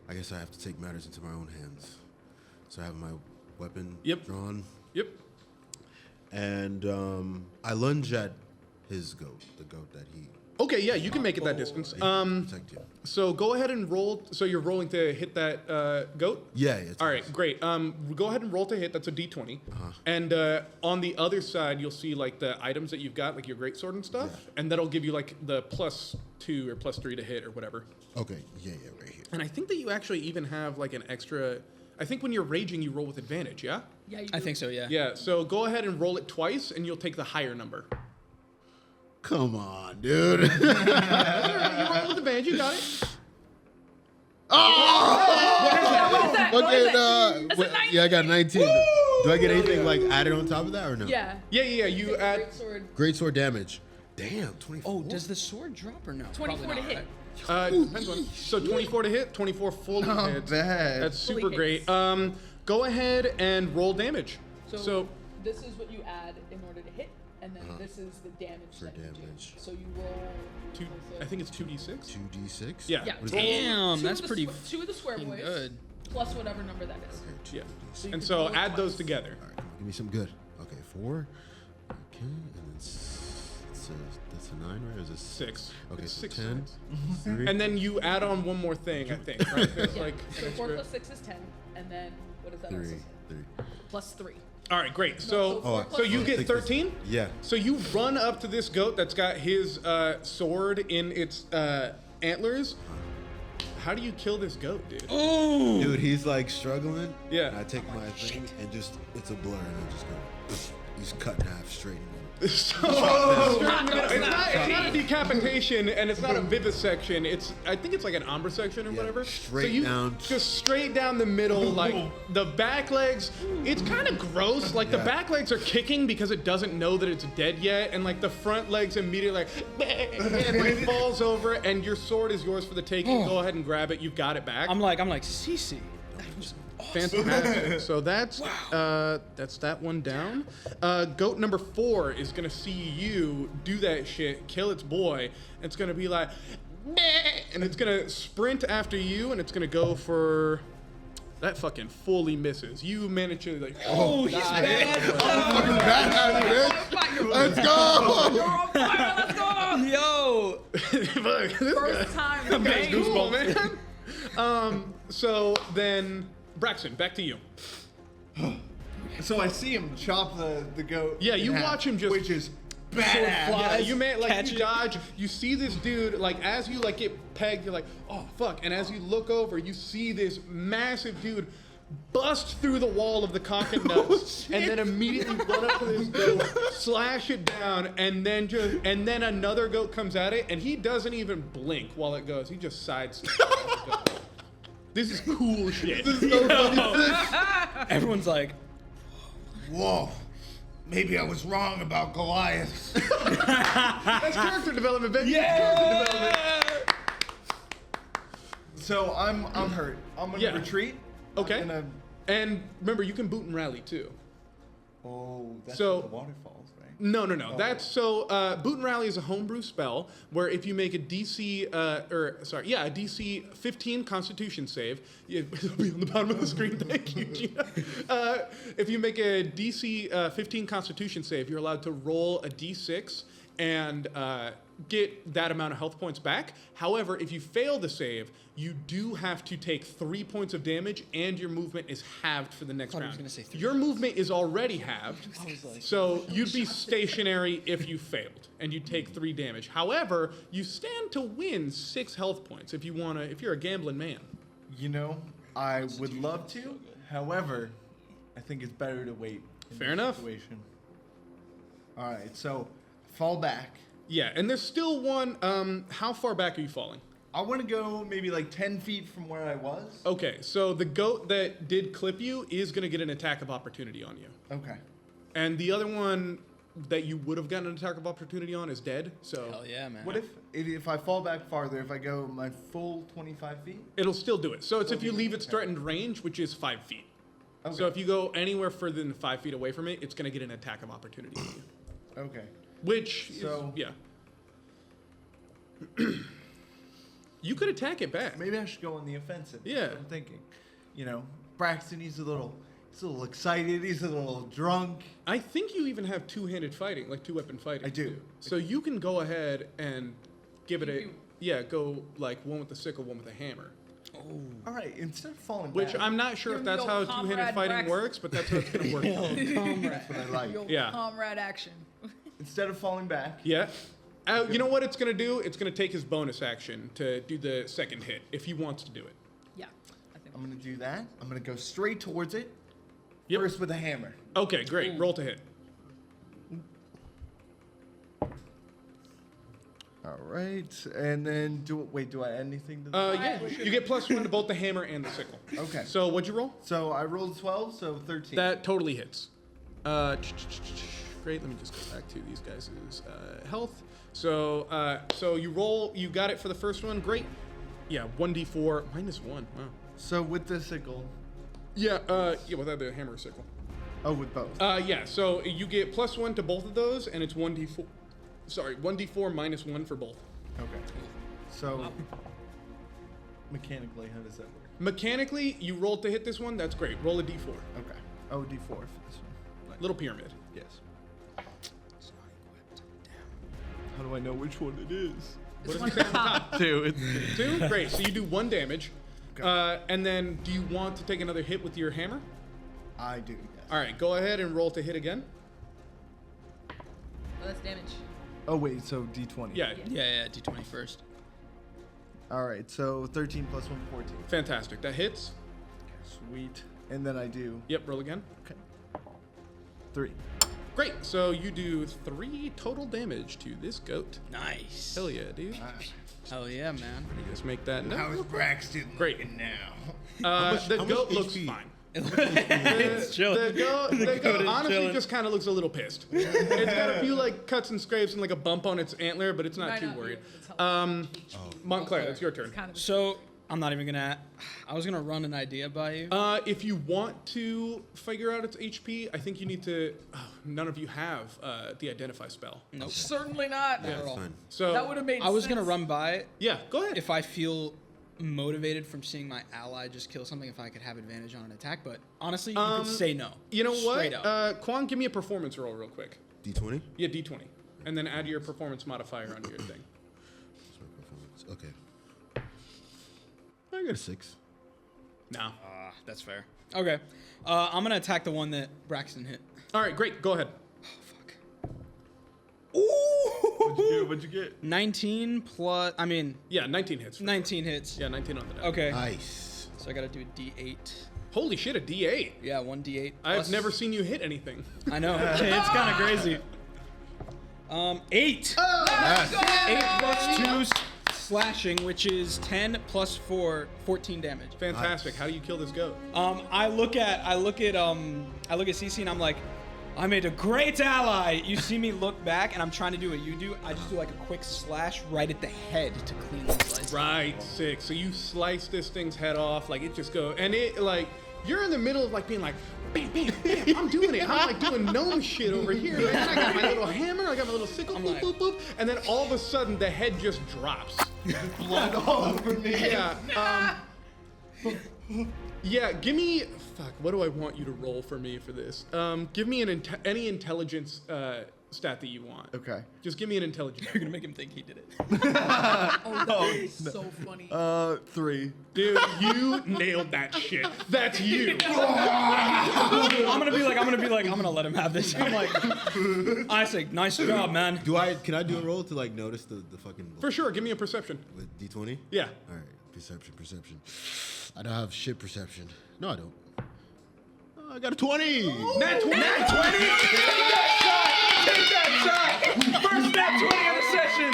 I guess I have to take matters into my own hands. So I have my weapon drawn. Yep. And I lunge at his goat, the goat that he. Okay, yeah, you can make it that distance. Protect him. So go ahead and roll. So you're rolling to hit that goat? Yeah. All right, great. Go ahead and roll to hit. That's a D20. And on the other side, you'll see the items that you've got, your greatsword and stuff, and that'll give you the +2 or +3 to hit or whatever. Okay. Yeah, right here. And I think that you actually even have an extra. I think when you're raging, you roll with advantage. Yeah. Yeah, you I do. think so, yeah. Yeah. So go ahead and roll it twice, and you'll take the higher number. Come on, dude. You roll with advantage. You got it. Yeah, I got 19. Do I get anything added on top of that or no? Yeah. Yeah. You add. Greatsword damage. Damn, 24. Oh, does the sword drop or no? 24 to hit. Depends on. So 24 to hit, 24 fully hits. Bad. That's super Fully great. hits. Go ahead and roll damage. So this is what you add in order to hit, and then this is the damage For that you do. damage. So you roll. I think it's 2d6. 2d6? Yeah. Yeah. What is Damn, Two that's of the pretty two of the square boys good. plus whatever number that is. Yeah. So you And can so roll it add those twice. together. All right, give me some good. Okay, 4. Okay, and then that's a 9, right? Or is it 6. Okay, It's so 6 10. sides. 3. And then you add on one more thing, I think. Right? There's Yeah. an So 4 extra- plus 6 is 10, and then what is that? 3. Also? 3. Plus 3. All right, great. so So you get think this- 13. Yeah. So you run up to this goat that's got his sword in its antlers. How do you kill this goat, dude? Oh! Dude, he's struggling. Yeah. And I take my thing and it's a blur and I just go, he's cut in half straight. It's not a decapitation and it's not a vivisection. I think it's an ombresection or whatever. straight down. Just straight down the middle, the back legs. It's kind of gross. The back legs are kicking because it doesn't know that it's dead yet, and the front legs immediately and falls over, and your sword is yours for the taking. Go ahead and grab it. You've got it back. I'm like, Cece. That was awesome. Fantastic. So that's that one down. Goat number 4 is gonna see you do that shit, kill its boy. It's gonna be like, "Meh," and it's gonna sprint after you, and it's gonna go for. That fucking fully misses. You manage to Oh, he's bad. Let's go! You're on fire, let's go! Yo! Fuck, this First guy. time in the That's game. cool, man. So then, Braxton, back to you. So I see him chop the goat. Yeah, you in half, watch him just which is sword badass. flies. Yeah, you catch you it. dodge. You see this dude as you get pegged. You're like, oh fuck! And as you look over, you see this massive dude bust through the wall of the cock and nuts, and then immediately run up to this goat, slash it down, and then another goat comes at it, and he doesn't even blink while it goes. He just sidesteps. This is cool shit. Everyone's like, Whoa. Maybe I was wrong about Goliath. That's character development, baby. Character development. So I'm hurt. I'm gonna Yeah. retreat. Okay. I'm gonna- And remember, you can boot and rally too. Oh, that's So- the waterfalls, right? No. That's so. Boot and Rally is a homebrew spell where if you make a DC, a DC 15 Constitution save, it'll be on the bottom of the screen. Thank you, Gina. If you make a DC 15 Constitution save, you're allowed to roll a D6 and get that amount of health points back. However, if you fail the save, you do have to take 3 points of damage, and your movement is halved for the next I thought he round. was gonna say 3. Your movement is already halved, so you'd be stationary if you failed, and you take 3 damage. However, you stand to win 6 health points if you're a gambling man. You know, I would love to. However, I think it's better to wait. In Fair this enough. Situation. All right, so fall back. Yeah, and there's still one. How far back are you falling? I want to go maybe like 10 feet from where I was. Okay, so the goat that did clip you is going to get an attack of opportunity on you. Okay. And the other one that you would have gotten an attack of opportunity on is dead, so Hell yeah, man. What if I fall back farther, if I go my full 25 feet? it'll still do it. So it's if you leave its threatened range, which is 5 feet. Okay. So if you go anywhere further than 5 feet away from it, it's going to get an attack of opportunity on you. Okay. Which, So- yeah. You could attack it back. Maybe I should go on the offensive. Yeah. That's what I'm thinking. You know, Braxton, he's a little excited. He's a little drunk. I think you even have two-handed fighting, like two-weapon fighting. I do. too. So you can go ahead and give it go like one with the sickle, one with a hammer. All right, instead of falling Which back, I'm not sure You're if the that's old how comrade two-handed fighting Braxton. works, but that's how it's going to work. that's what I like. The old Yeah. comrade action. Instead of falling back, Yeah. You know what it's going to do? It's going to take his bonus action to do the second hit, if he wants to do it. Yeah. I think I'm going to do that. I'm going to go straight towards it. Yep. First with a hammer. Okay, great. Roll to hit. All right, and then do I add anything to Yeah, you get +1 to both the hammer and the sickle. Okay. So what'd you roll? So I rolled 12, so 13. That totally hits. Great. Let me just go back to these guys' health. So you got it for the first one. Great. Yeah, 1d4 -1. Wow. So with the sickle. Yeah, without the hammer or sickle. Oh, with both. Yeah, so you get +1 to both of those, and it's 1d4. Sorry, 1d4 -1 for both. Okay. So mechanically, how does that work? Mechanically, you rolled to hit this one. That's great. Roll a d4. Okay. Oh, D4 for this one. Right. Little pyramid. Yes. How do I know which one it is? What does it say on the top? 2. It's 2? Great. So you do 1 damage. Okay. And then do you want to take another hit with your hammer? I do. Yes. All right, go ahead and roll to hit again. Oh, that's damage. Oh wait, so D20. Yeah, Yeah, D20 first. All right, so 13 plus 1, 14. fantastic. That hits. Sweet. And then I do. Yep, roll again. Okay. 3. Great. So you do 3 total damage to this goat. Nice. Hell yeah, dude. Hell yeah, man. You just make that How is note. Braxton Great. looking now? The how much goat looks HP? fine. It's chilling. The goat is honestly chilling. just kind of looks a little pissed. It's got a few like cuts and scrapes and like a bump on its antler, but it's not Might too not be, worried. but it's helpful. Montclair, that's your turn. Kind of So I'm not even gonna. I was gonna run an idea by you. If you want to figure out its HP, I think you need to. None of you have the identify spell. Nope. certainly not. That's fine. So That would have made I was sense. gonna run by it yeah, go ahead. if I feel motivated from seeing my ally just kill something. If I could have advantage on an attack, but honestly, you could say no. You know Straight what? up. Kuan, give me a performance roll real quick. D20? Yeah, D20. And then add your performance modifier onto your thing. That's my performance. Okay. I got a 6. No. That's fair. Okay, I'm gonna attack the one that Braxton hit. All right, great. Go ahead. What'd you get? 19 plus. I mean, Yeah, 19 hits. 19 hits. Yeah, 19 on the die. Okay. Nice. So I gotta do a D8. Holy shit, a D8. Yeah, 1D8. I've plus- never seen you hit anything. I know. It's kind of crazy. 8. 8 plus 2 slashing, which is 10 plus 4, 14 damage. Fantastic. How do you kill this goat? I look at Cece and I'm like, I made a great ally. You see me look back and I'm trying to do what you do. I just do like a quick slash right at the head to cleanly slice. Right, sick. So you slice this thing's head off, like it just go, and it like you're in the middle of like being like, bam, bam, bam. I'm doing it. I'm like doing gnome shit over here, man. I got my little hammer. I got my little sickle. Boop, boop, boop. And then all of a sudden, the head just drops. Blood all over me. Yeah. Yeah. Give me. Fuck. What do I want you to roll for me for this? Give me any intelligence stat that you want. Okay. Just give me an intelligence. You're gonna make him think he did it. So funny. 3. Dude, you nailed that shit. That's you. I'm gonna let him have this. I'm like, I say, nice job, man. Can I do a roll to like notice the fucking For sure. Give me a perception. with D20? Yeah. All right, perception. I don't have shit perception. No, I don't. Oh, I got a 20. Nat 20. Take that shot! First nat 20 of the session!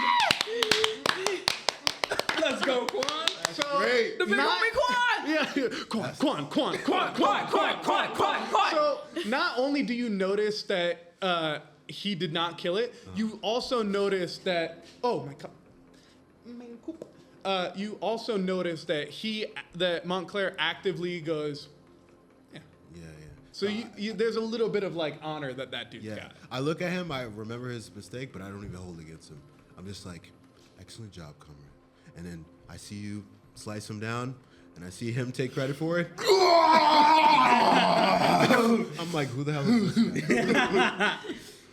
Let's go, Kuan! So, Great. The big homie Kuan! Yeah. Quan. So, not only do you notice that he did not kill it, you also notice that. Oh my god. You also notice that that Montclair actively goes. Yeah. So there's a little bit of like honor that dude's Yeah. got. I look at him, I remember his mistake, but I don't even hold it against him. I'm just like, excellent job, comrade. And then I see you slice him down, and I see him take credit for it. I'm like, who the hell is this guy?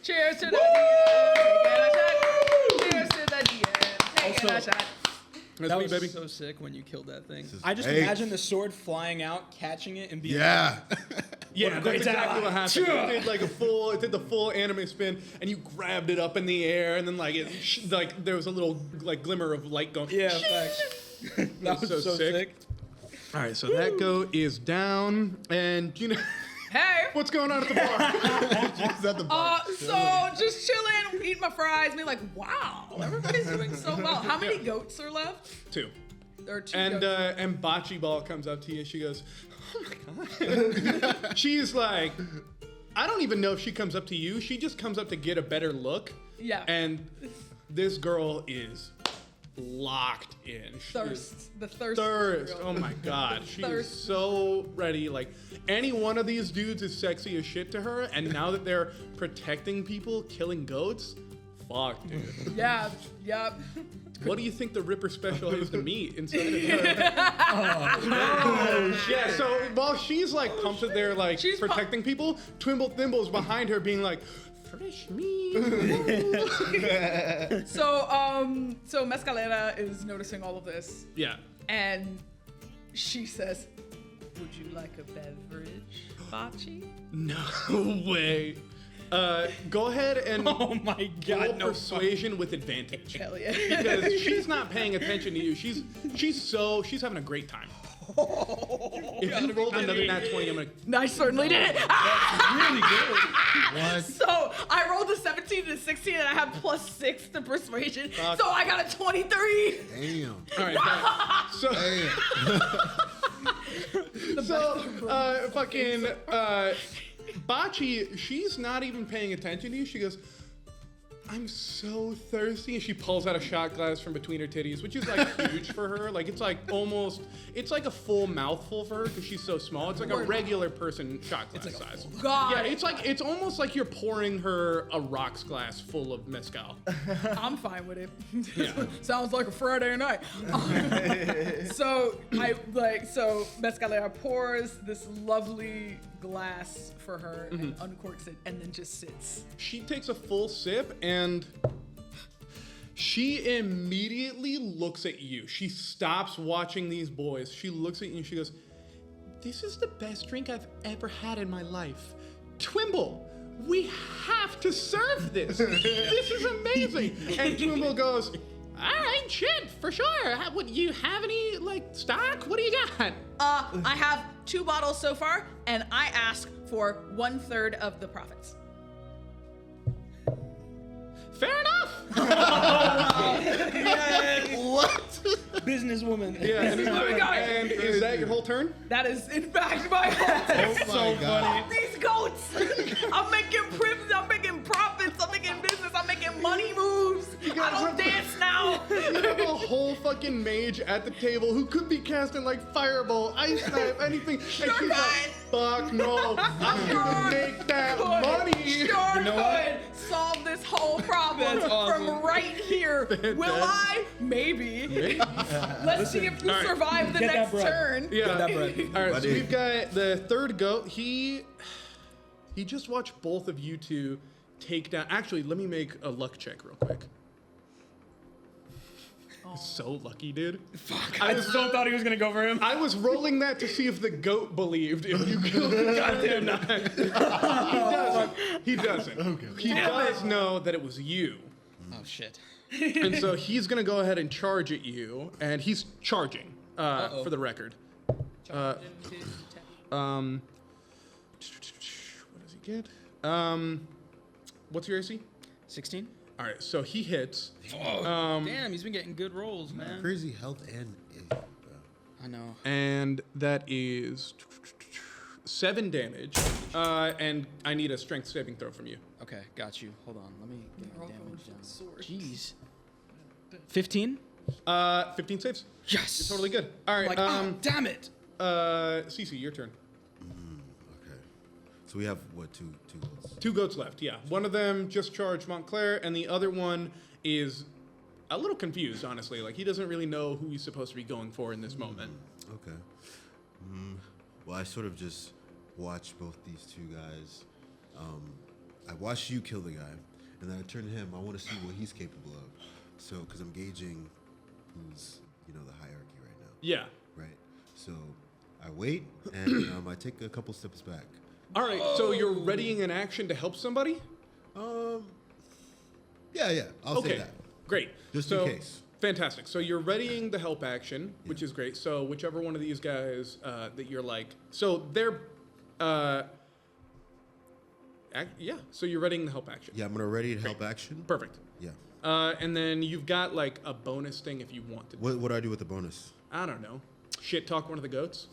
Cheers to the DM. Cheers to the DM. Taking a shot. That's That me, was baby. so sick when you killed that thing. is I just great. imagine the sword flying out, catching it, and being Yeah. Yeah, What a that's great exactly ally. what happened. Sure. It did the full anime spin, and you grabbed it up in the air, and then like there was a little like glimmer of light going. Yeah, facts. That was so sick. All right, so that go is down, and you know Hey. what's going on at the bar. He's at the bar. So just chilling, eating my fries, be like, wow, everybody's doing so well. How many goats are left? 2. There are 2 And goats. and Bocce Ball comes up to you. She goes, "Oh my god." She's like, I don't even know if she comes up to you. She just comes up to get a better look. Yeah. And this girl is locked in. She is- The thirst. Thirst. girl. Oh my god. She is Thirst. so ready. Like any one of these dudes is sexy as shit to her. And now that they're protecting people, killing goats, fuck, dude. Yeah. Yep. What do you think the Ripper special is to meat inside of her? Yeah, so while she's like pumped that they're like She's protecting people, Twimble Thimble's behind her being like, fresh meat. So Mezcalera is noticing all of this, Yeah. and she says, "Would you like a beverage, Bocce?" No way. Go ahead and Oh my roll god, no. persuasion with advantage. Hell yeah. Because she's not paying attention to you. She's having a great time. If you rolled another nat 20, I'm gonna. I certainly did it. Really good. What? So I rolled a 17 and a 16, and I have +6 to persuasion. Fuck. So I got a 23. Damn. All right. So. Fucking Bocce, she's not even paying attention to you. She goes, I'm so thirsty. And she pulls out a shot glass from between her titties, which is like huge for her. Like it's like a full mouthful for her because she's so small. It's like a regular person shot glass size. God. Yeah, it's almost like you're pouring her a rocks glass full of mezcal. I'm fine with it. Yeah. Sounds like a Friday night. So Mezcalera pours this lovely glass for her and uncorks it and then just sits. She takes a full sip and she immediately looks at you. She stops watching these boys. She looks at you and she goes, this is the best drink I've ever had in my life. Twimble, we have to serve this. This is amazing. And Twimble goes, all right, shit, for sure. Would you have any, stock? What do you got? I have 2 bottles so far, and I ask for 1/3 of the profits. Fair enough. What? Businesswoman. Yeah, and, where we going. and is that your whole turn? That is, in fact, my whole Oh my God. These goats. I'm making prims, I'm making profits, I'm making business, I'm making money moves. I don't dance now. You have a whole fucking mage at the table who could be casting like fireball, ice knife, anything. And she's like, fuck no. I'm gonna make that money. Sure You know what? could solve this whole problem That's awesome. from right here. Will I? Maybe. Let's see if you survive the Get that next bread. turn. Yeah. that bread. All right, so Buddy. we've got the third goat. He just watched both of you two take down. Actually, let me make a luck check real quick. So lucky, dude. Fuck. I so thought he was gonna go for him. I was rolling that to see if the goat believed if you killed the goat or not. He doesn't. Okay. He does know that it was you. Oh shit. And so he's going to go ahead and charge at you. And he's charging, for the record. What does he get? What's your AC? 16. All right, so he hits. Damn, he's been getting good rolls, man. Crazy health and. I know. And that is 7 damage. And I need a strength saving throw from you. Okay, got you. Hold on, let me get my damage down. Jeez. 15? 15 saves. Yes. You're totally good. All right, Like, damn it. Cece, your turn. Okay. So we have what, two goals? 2 goats left, yeah. One of them just charged Montclair, and the other one is a little confused, honestly. Like, he doesn't really know who he's supposed to be going for in this moment. Okay. Well, I sort of just watched both these two guys. I watched you kill the guy, and then I turned to him. I want to see what he's capable of. So, because I'm gauging who's, the hierarchy right now. Yeah. Right. So, I wait, and I take a couple steps back. All right, so you're readying an action to help somebody? Yeah. I'll say that. Great. Just So- in case. Fantastic. So you're readying the help action, which is great. So whichever one of these guys that you're like, so they're, so you're readying the help action. Yeah, I'm gonna ready to help action. Perfect. Yeah. And then you've got like a bonus thing if you want to. What do I do with the bonus? I don't know. Shit talk one of the goats.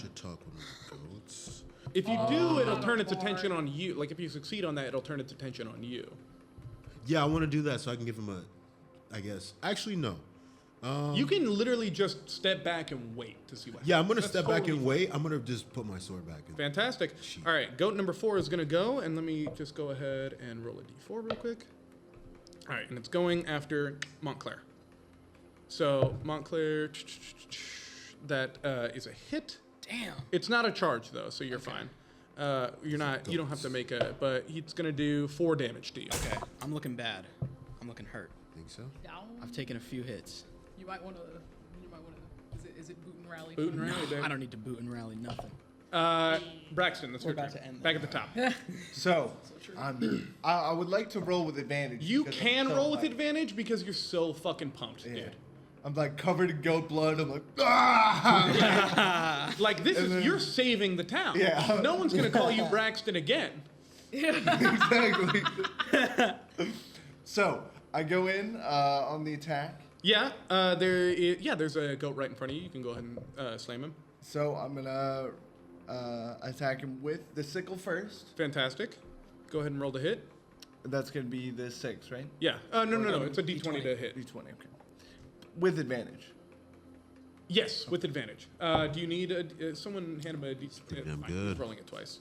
Should talk with the goats. If you do, it'll turn its attention on you. Like if you succeed on that, it'll turn its attention on you. Yeah, I want to do that so I can give him I guess. Actually, no. You can literally just step back and wait to see what happens. Yeah, I'm gonna That's step back totally and wait. I'm gonna just put my sword back in. Fantastic. All right, goat number 4 is going to go, and let me just go ahead and roll a d4 real quick. All right, and it's going after Montclair. So Montclair, that is a hit. Damn. It's not a charge though, so you're fine. You don't have to make a, but he's going to do 4 damage to you. Okay, I'm looking bad. I'm looking hurt. Think so? Down. I've taken a few hits. You might want to. Is it boot and rally? Boot and rally, babe. I don't need to boot and rally nothing. Braxton, that's your about turn. to end Back at the top. So, I would like to roll with advantage. You because can I'm so roll with hyped. advantage because you're so fucking pumped, dude. I'm like covered in goat blood. I'm like, ah! Like this is you're saving the town. Yeah. No one's gonna call you Braxton again. Exactly. So I go in on the attack. Yeah. There's a goat right in front of you. You can go ahead and slam him. So I'm gonna attack him with the sickle first. Fantastic. Go ahead and roll the hit. That's gonna be the 6, right? Yeah. No. It's a D20 to hit. D20. Okay. With advantage. Yes, with advantage. Do you need someone hand him a D? pretty damn fine, good. he's rolling it twice.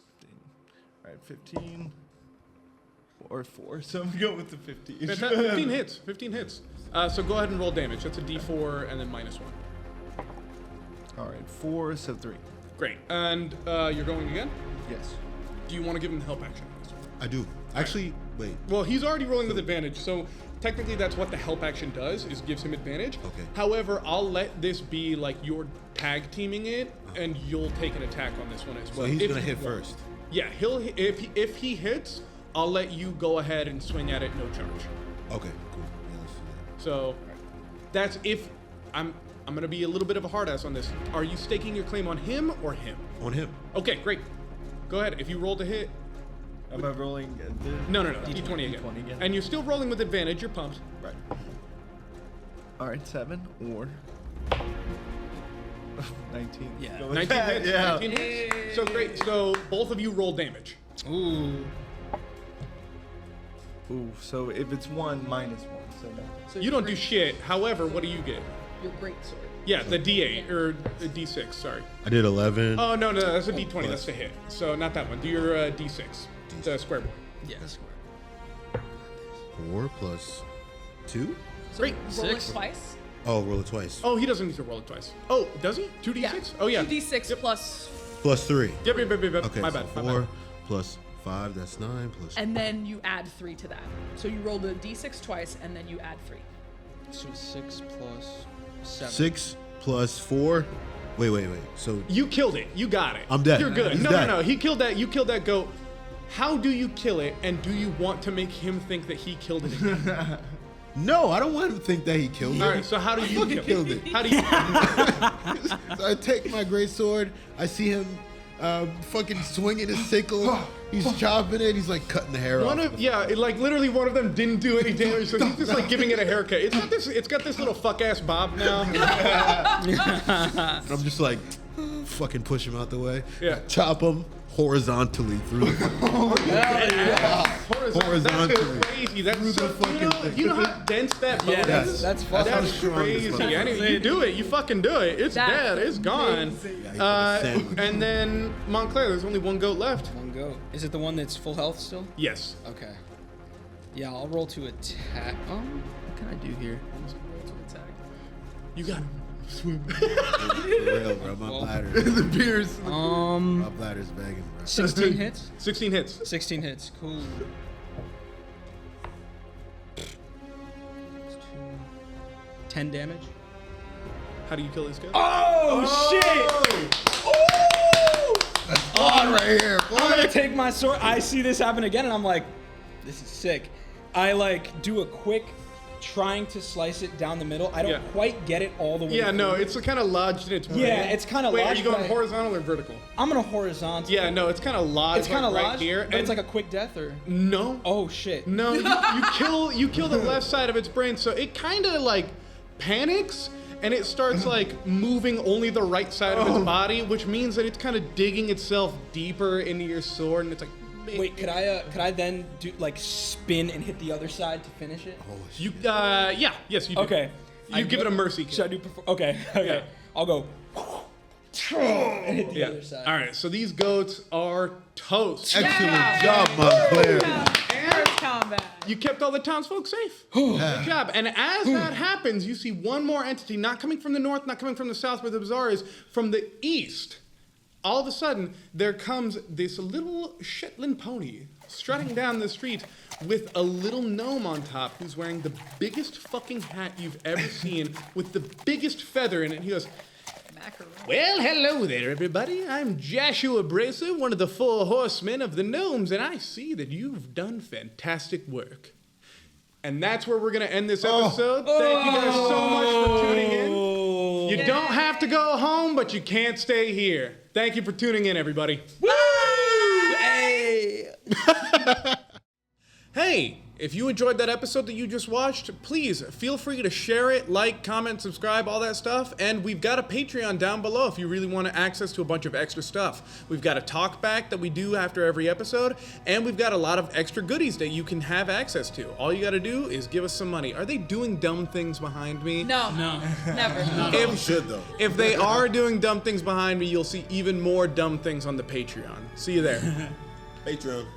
All right, 15 or 4. So I'm gonna go with the 15. 15 hits. 15 hits. So go ahead and roll damage. That's a D4 and then -1. All right, 4, so 3. Great. And you're going again? Yes. Do you want to give him the help action? I do. Actually, wait. Well, he's already rolling with advantage, so technically that's what the help action does, is gives him advantage. Okay. However, I'll let this be like you're tag teaming it, and you'll take an attack on this one as So well. he's if gonna you hit want. first. Yeah, if he hits, I'll let you go ahead and swing at it, no charge. Okay, cool. Yeah, let's do that. So that's if I'm gonna be a little bit of a hard ass on this. Are you staking your claim on him or him? On him. Okay, great. Go ahead. If you roll to hit, Am I rolling? no, D20 again. D20 again. And you're still rolling with advantage. You're pumped. Right. All right, 7 or 19. Yeah. Go with 19 that, hits. Yeah. 19 hits. So great. So both of you roll damage. Ooh. Ooh, so if it's 1, -1, so no. So You don't do shit. However, what do you get? Your great sword. Yeah, the D8 or the D6. Sorry. I did 11. Oh no, that's a D20. That's the hit. So not that one. Do your D6. The square board. Yeah, square. 4 plus 2. Great. Roll it twice. Oh, roll it twice. Oh, he doesn't need to roll it twice. Oh, does he? 2d6? Yeah. Oh yeah. 2d6 plus. Plus 3. Yep. Okay, My so bad. 4 plus 5. That's 9 plus. And then you add 3 to that. So you roll the d6 twice, and then you add 3. So 6 plus 7. 6 plus 4. Wait. So You killed it. You got it. I'm dead. You're good. He's No. dead. He killed that. You killed that goat. How do you kill it? And do you want to make him think that he killed it again? no, I don't want him to think that he killed it. All right. So how do you fucking kill killed it? it. How do you? So I take my great sword. I see him fucking swinging his sickle. He's chopping it. He's like cutting the hair off. Literally one of them didn't do any damage, so he's just like giving it a haircut. It's got this little fuck ass bob now. And I'm just like, fucking push him out the way. Yeah. Chop him horizontally through the Horizontally. That's crazy. That's so, you know how dense that bone is? That's fucking That's crazy. You do it. You fucking do it. It's dead. It's gone. And then Montclair, there's only one goat left. One goat. Is it the one that's full health still? Yes. Okay. Yeah, I'll roll to attack. What can I do here? You got him. Swim. For real, bro. My bladder. The beers. My bladder's begging, bro. 16 hits? 16 hits. 16 hits. Cool. 10 damage. How do you kill this guy? Shit! That's on right here, boy. I'm gonna take my sword. I see this happen again, and I'm like, this is sick. I like do a quick trying to slice it down the middle. I don't quite get it all the way. Yeah, no, through. it's kind of lodged in its brain. Yeah, it's kind of Wait, lodged. are you going horizontal or vertical? I'm gonna horizontal. Yeah, no, it's kind of lodged. It's kind of right lodged here. but it's like a quick death, or no. Oh shit. No, you kill the left side of its brain, so it kind of like panics and it starts like moving only the right side of its body, which means that it's kind of digging itself deeper into your sword, and it's like. Wait, could I then do like spin and hit the other side to finish it? You yes you do. Okay. You give it a mercy kill. Should I do? Okay. Yeah. I'll go. And hit the other side. All right, so these goats are toast. Excellent job, Montclair. First combat. You kept all the townsfolk safe. Good job. And as that happens, you see one more entity, not coming from the north, not coming from the south, where the bazaar is, from the east. All of a sudden, there comes this little Shetland pony strutting down the street with a little gnome on top who's wearing the biggest fucking hat you've ever seen with the biggest feather in it. He goes, well, hello there, everybody. I'm Joshua Bracer, one of the 4 horsemen of the gnomes, and I see that you've done fantastic work. And that's where we're going to end this episode. Thank you guys so much for tuning in. You don't have to go home, but you can't stay here. Thank you for tuning in, everybody. Woo! Hey! Hey, if you enjoyed that episode that you just watched, please feel free to share it, like, comment, subscribe, all that stuff. And we've got a Patreon down below if you really want access to a bunch of extra stuff. We've got a talk back that we do after every episode, and we've got a lot of extra goodies that you can have access to. All you got to do is give us some money. Are they doing dumb things behind me? No, never. They should, though. If they are doing dumb things behind me, you'll see even more dumb things on the Patreon. See you there. Patreon.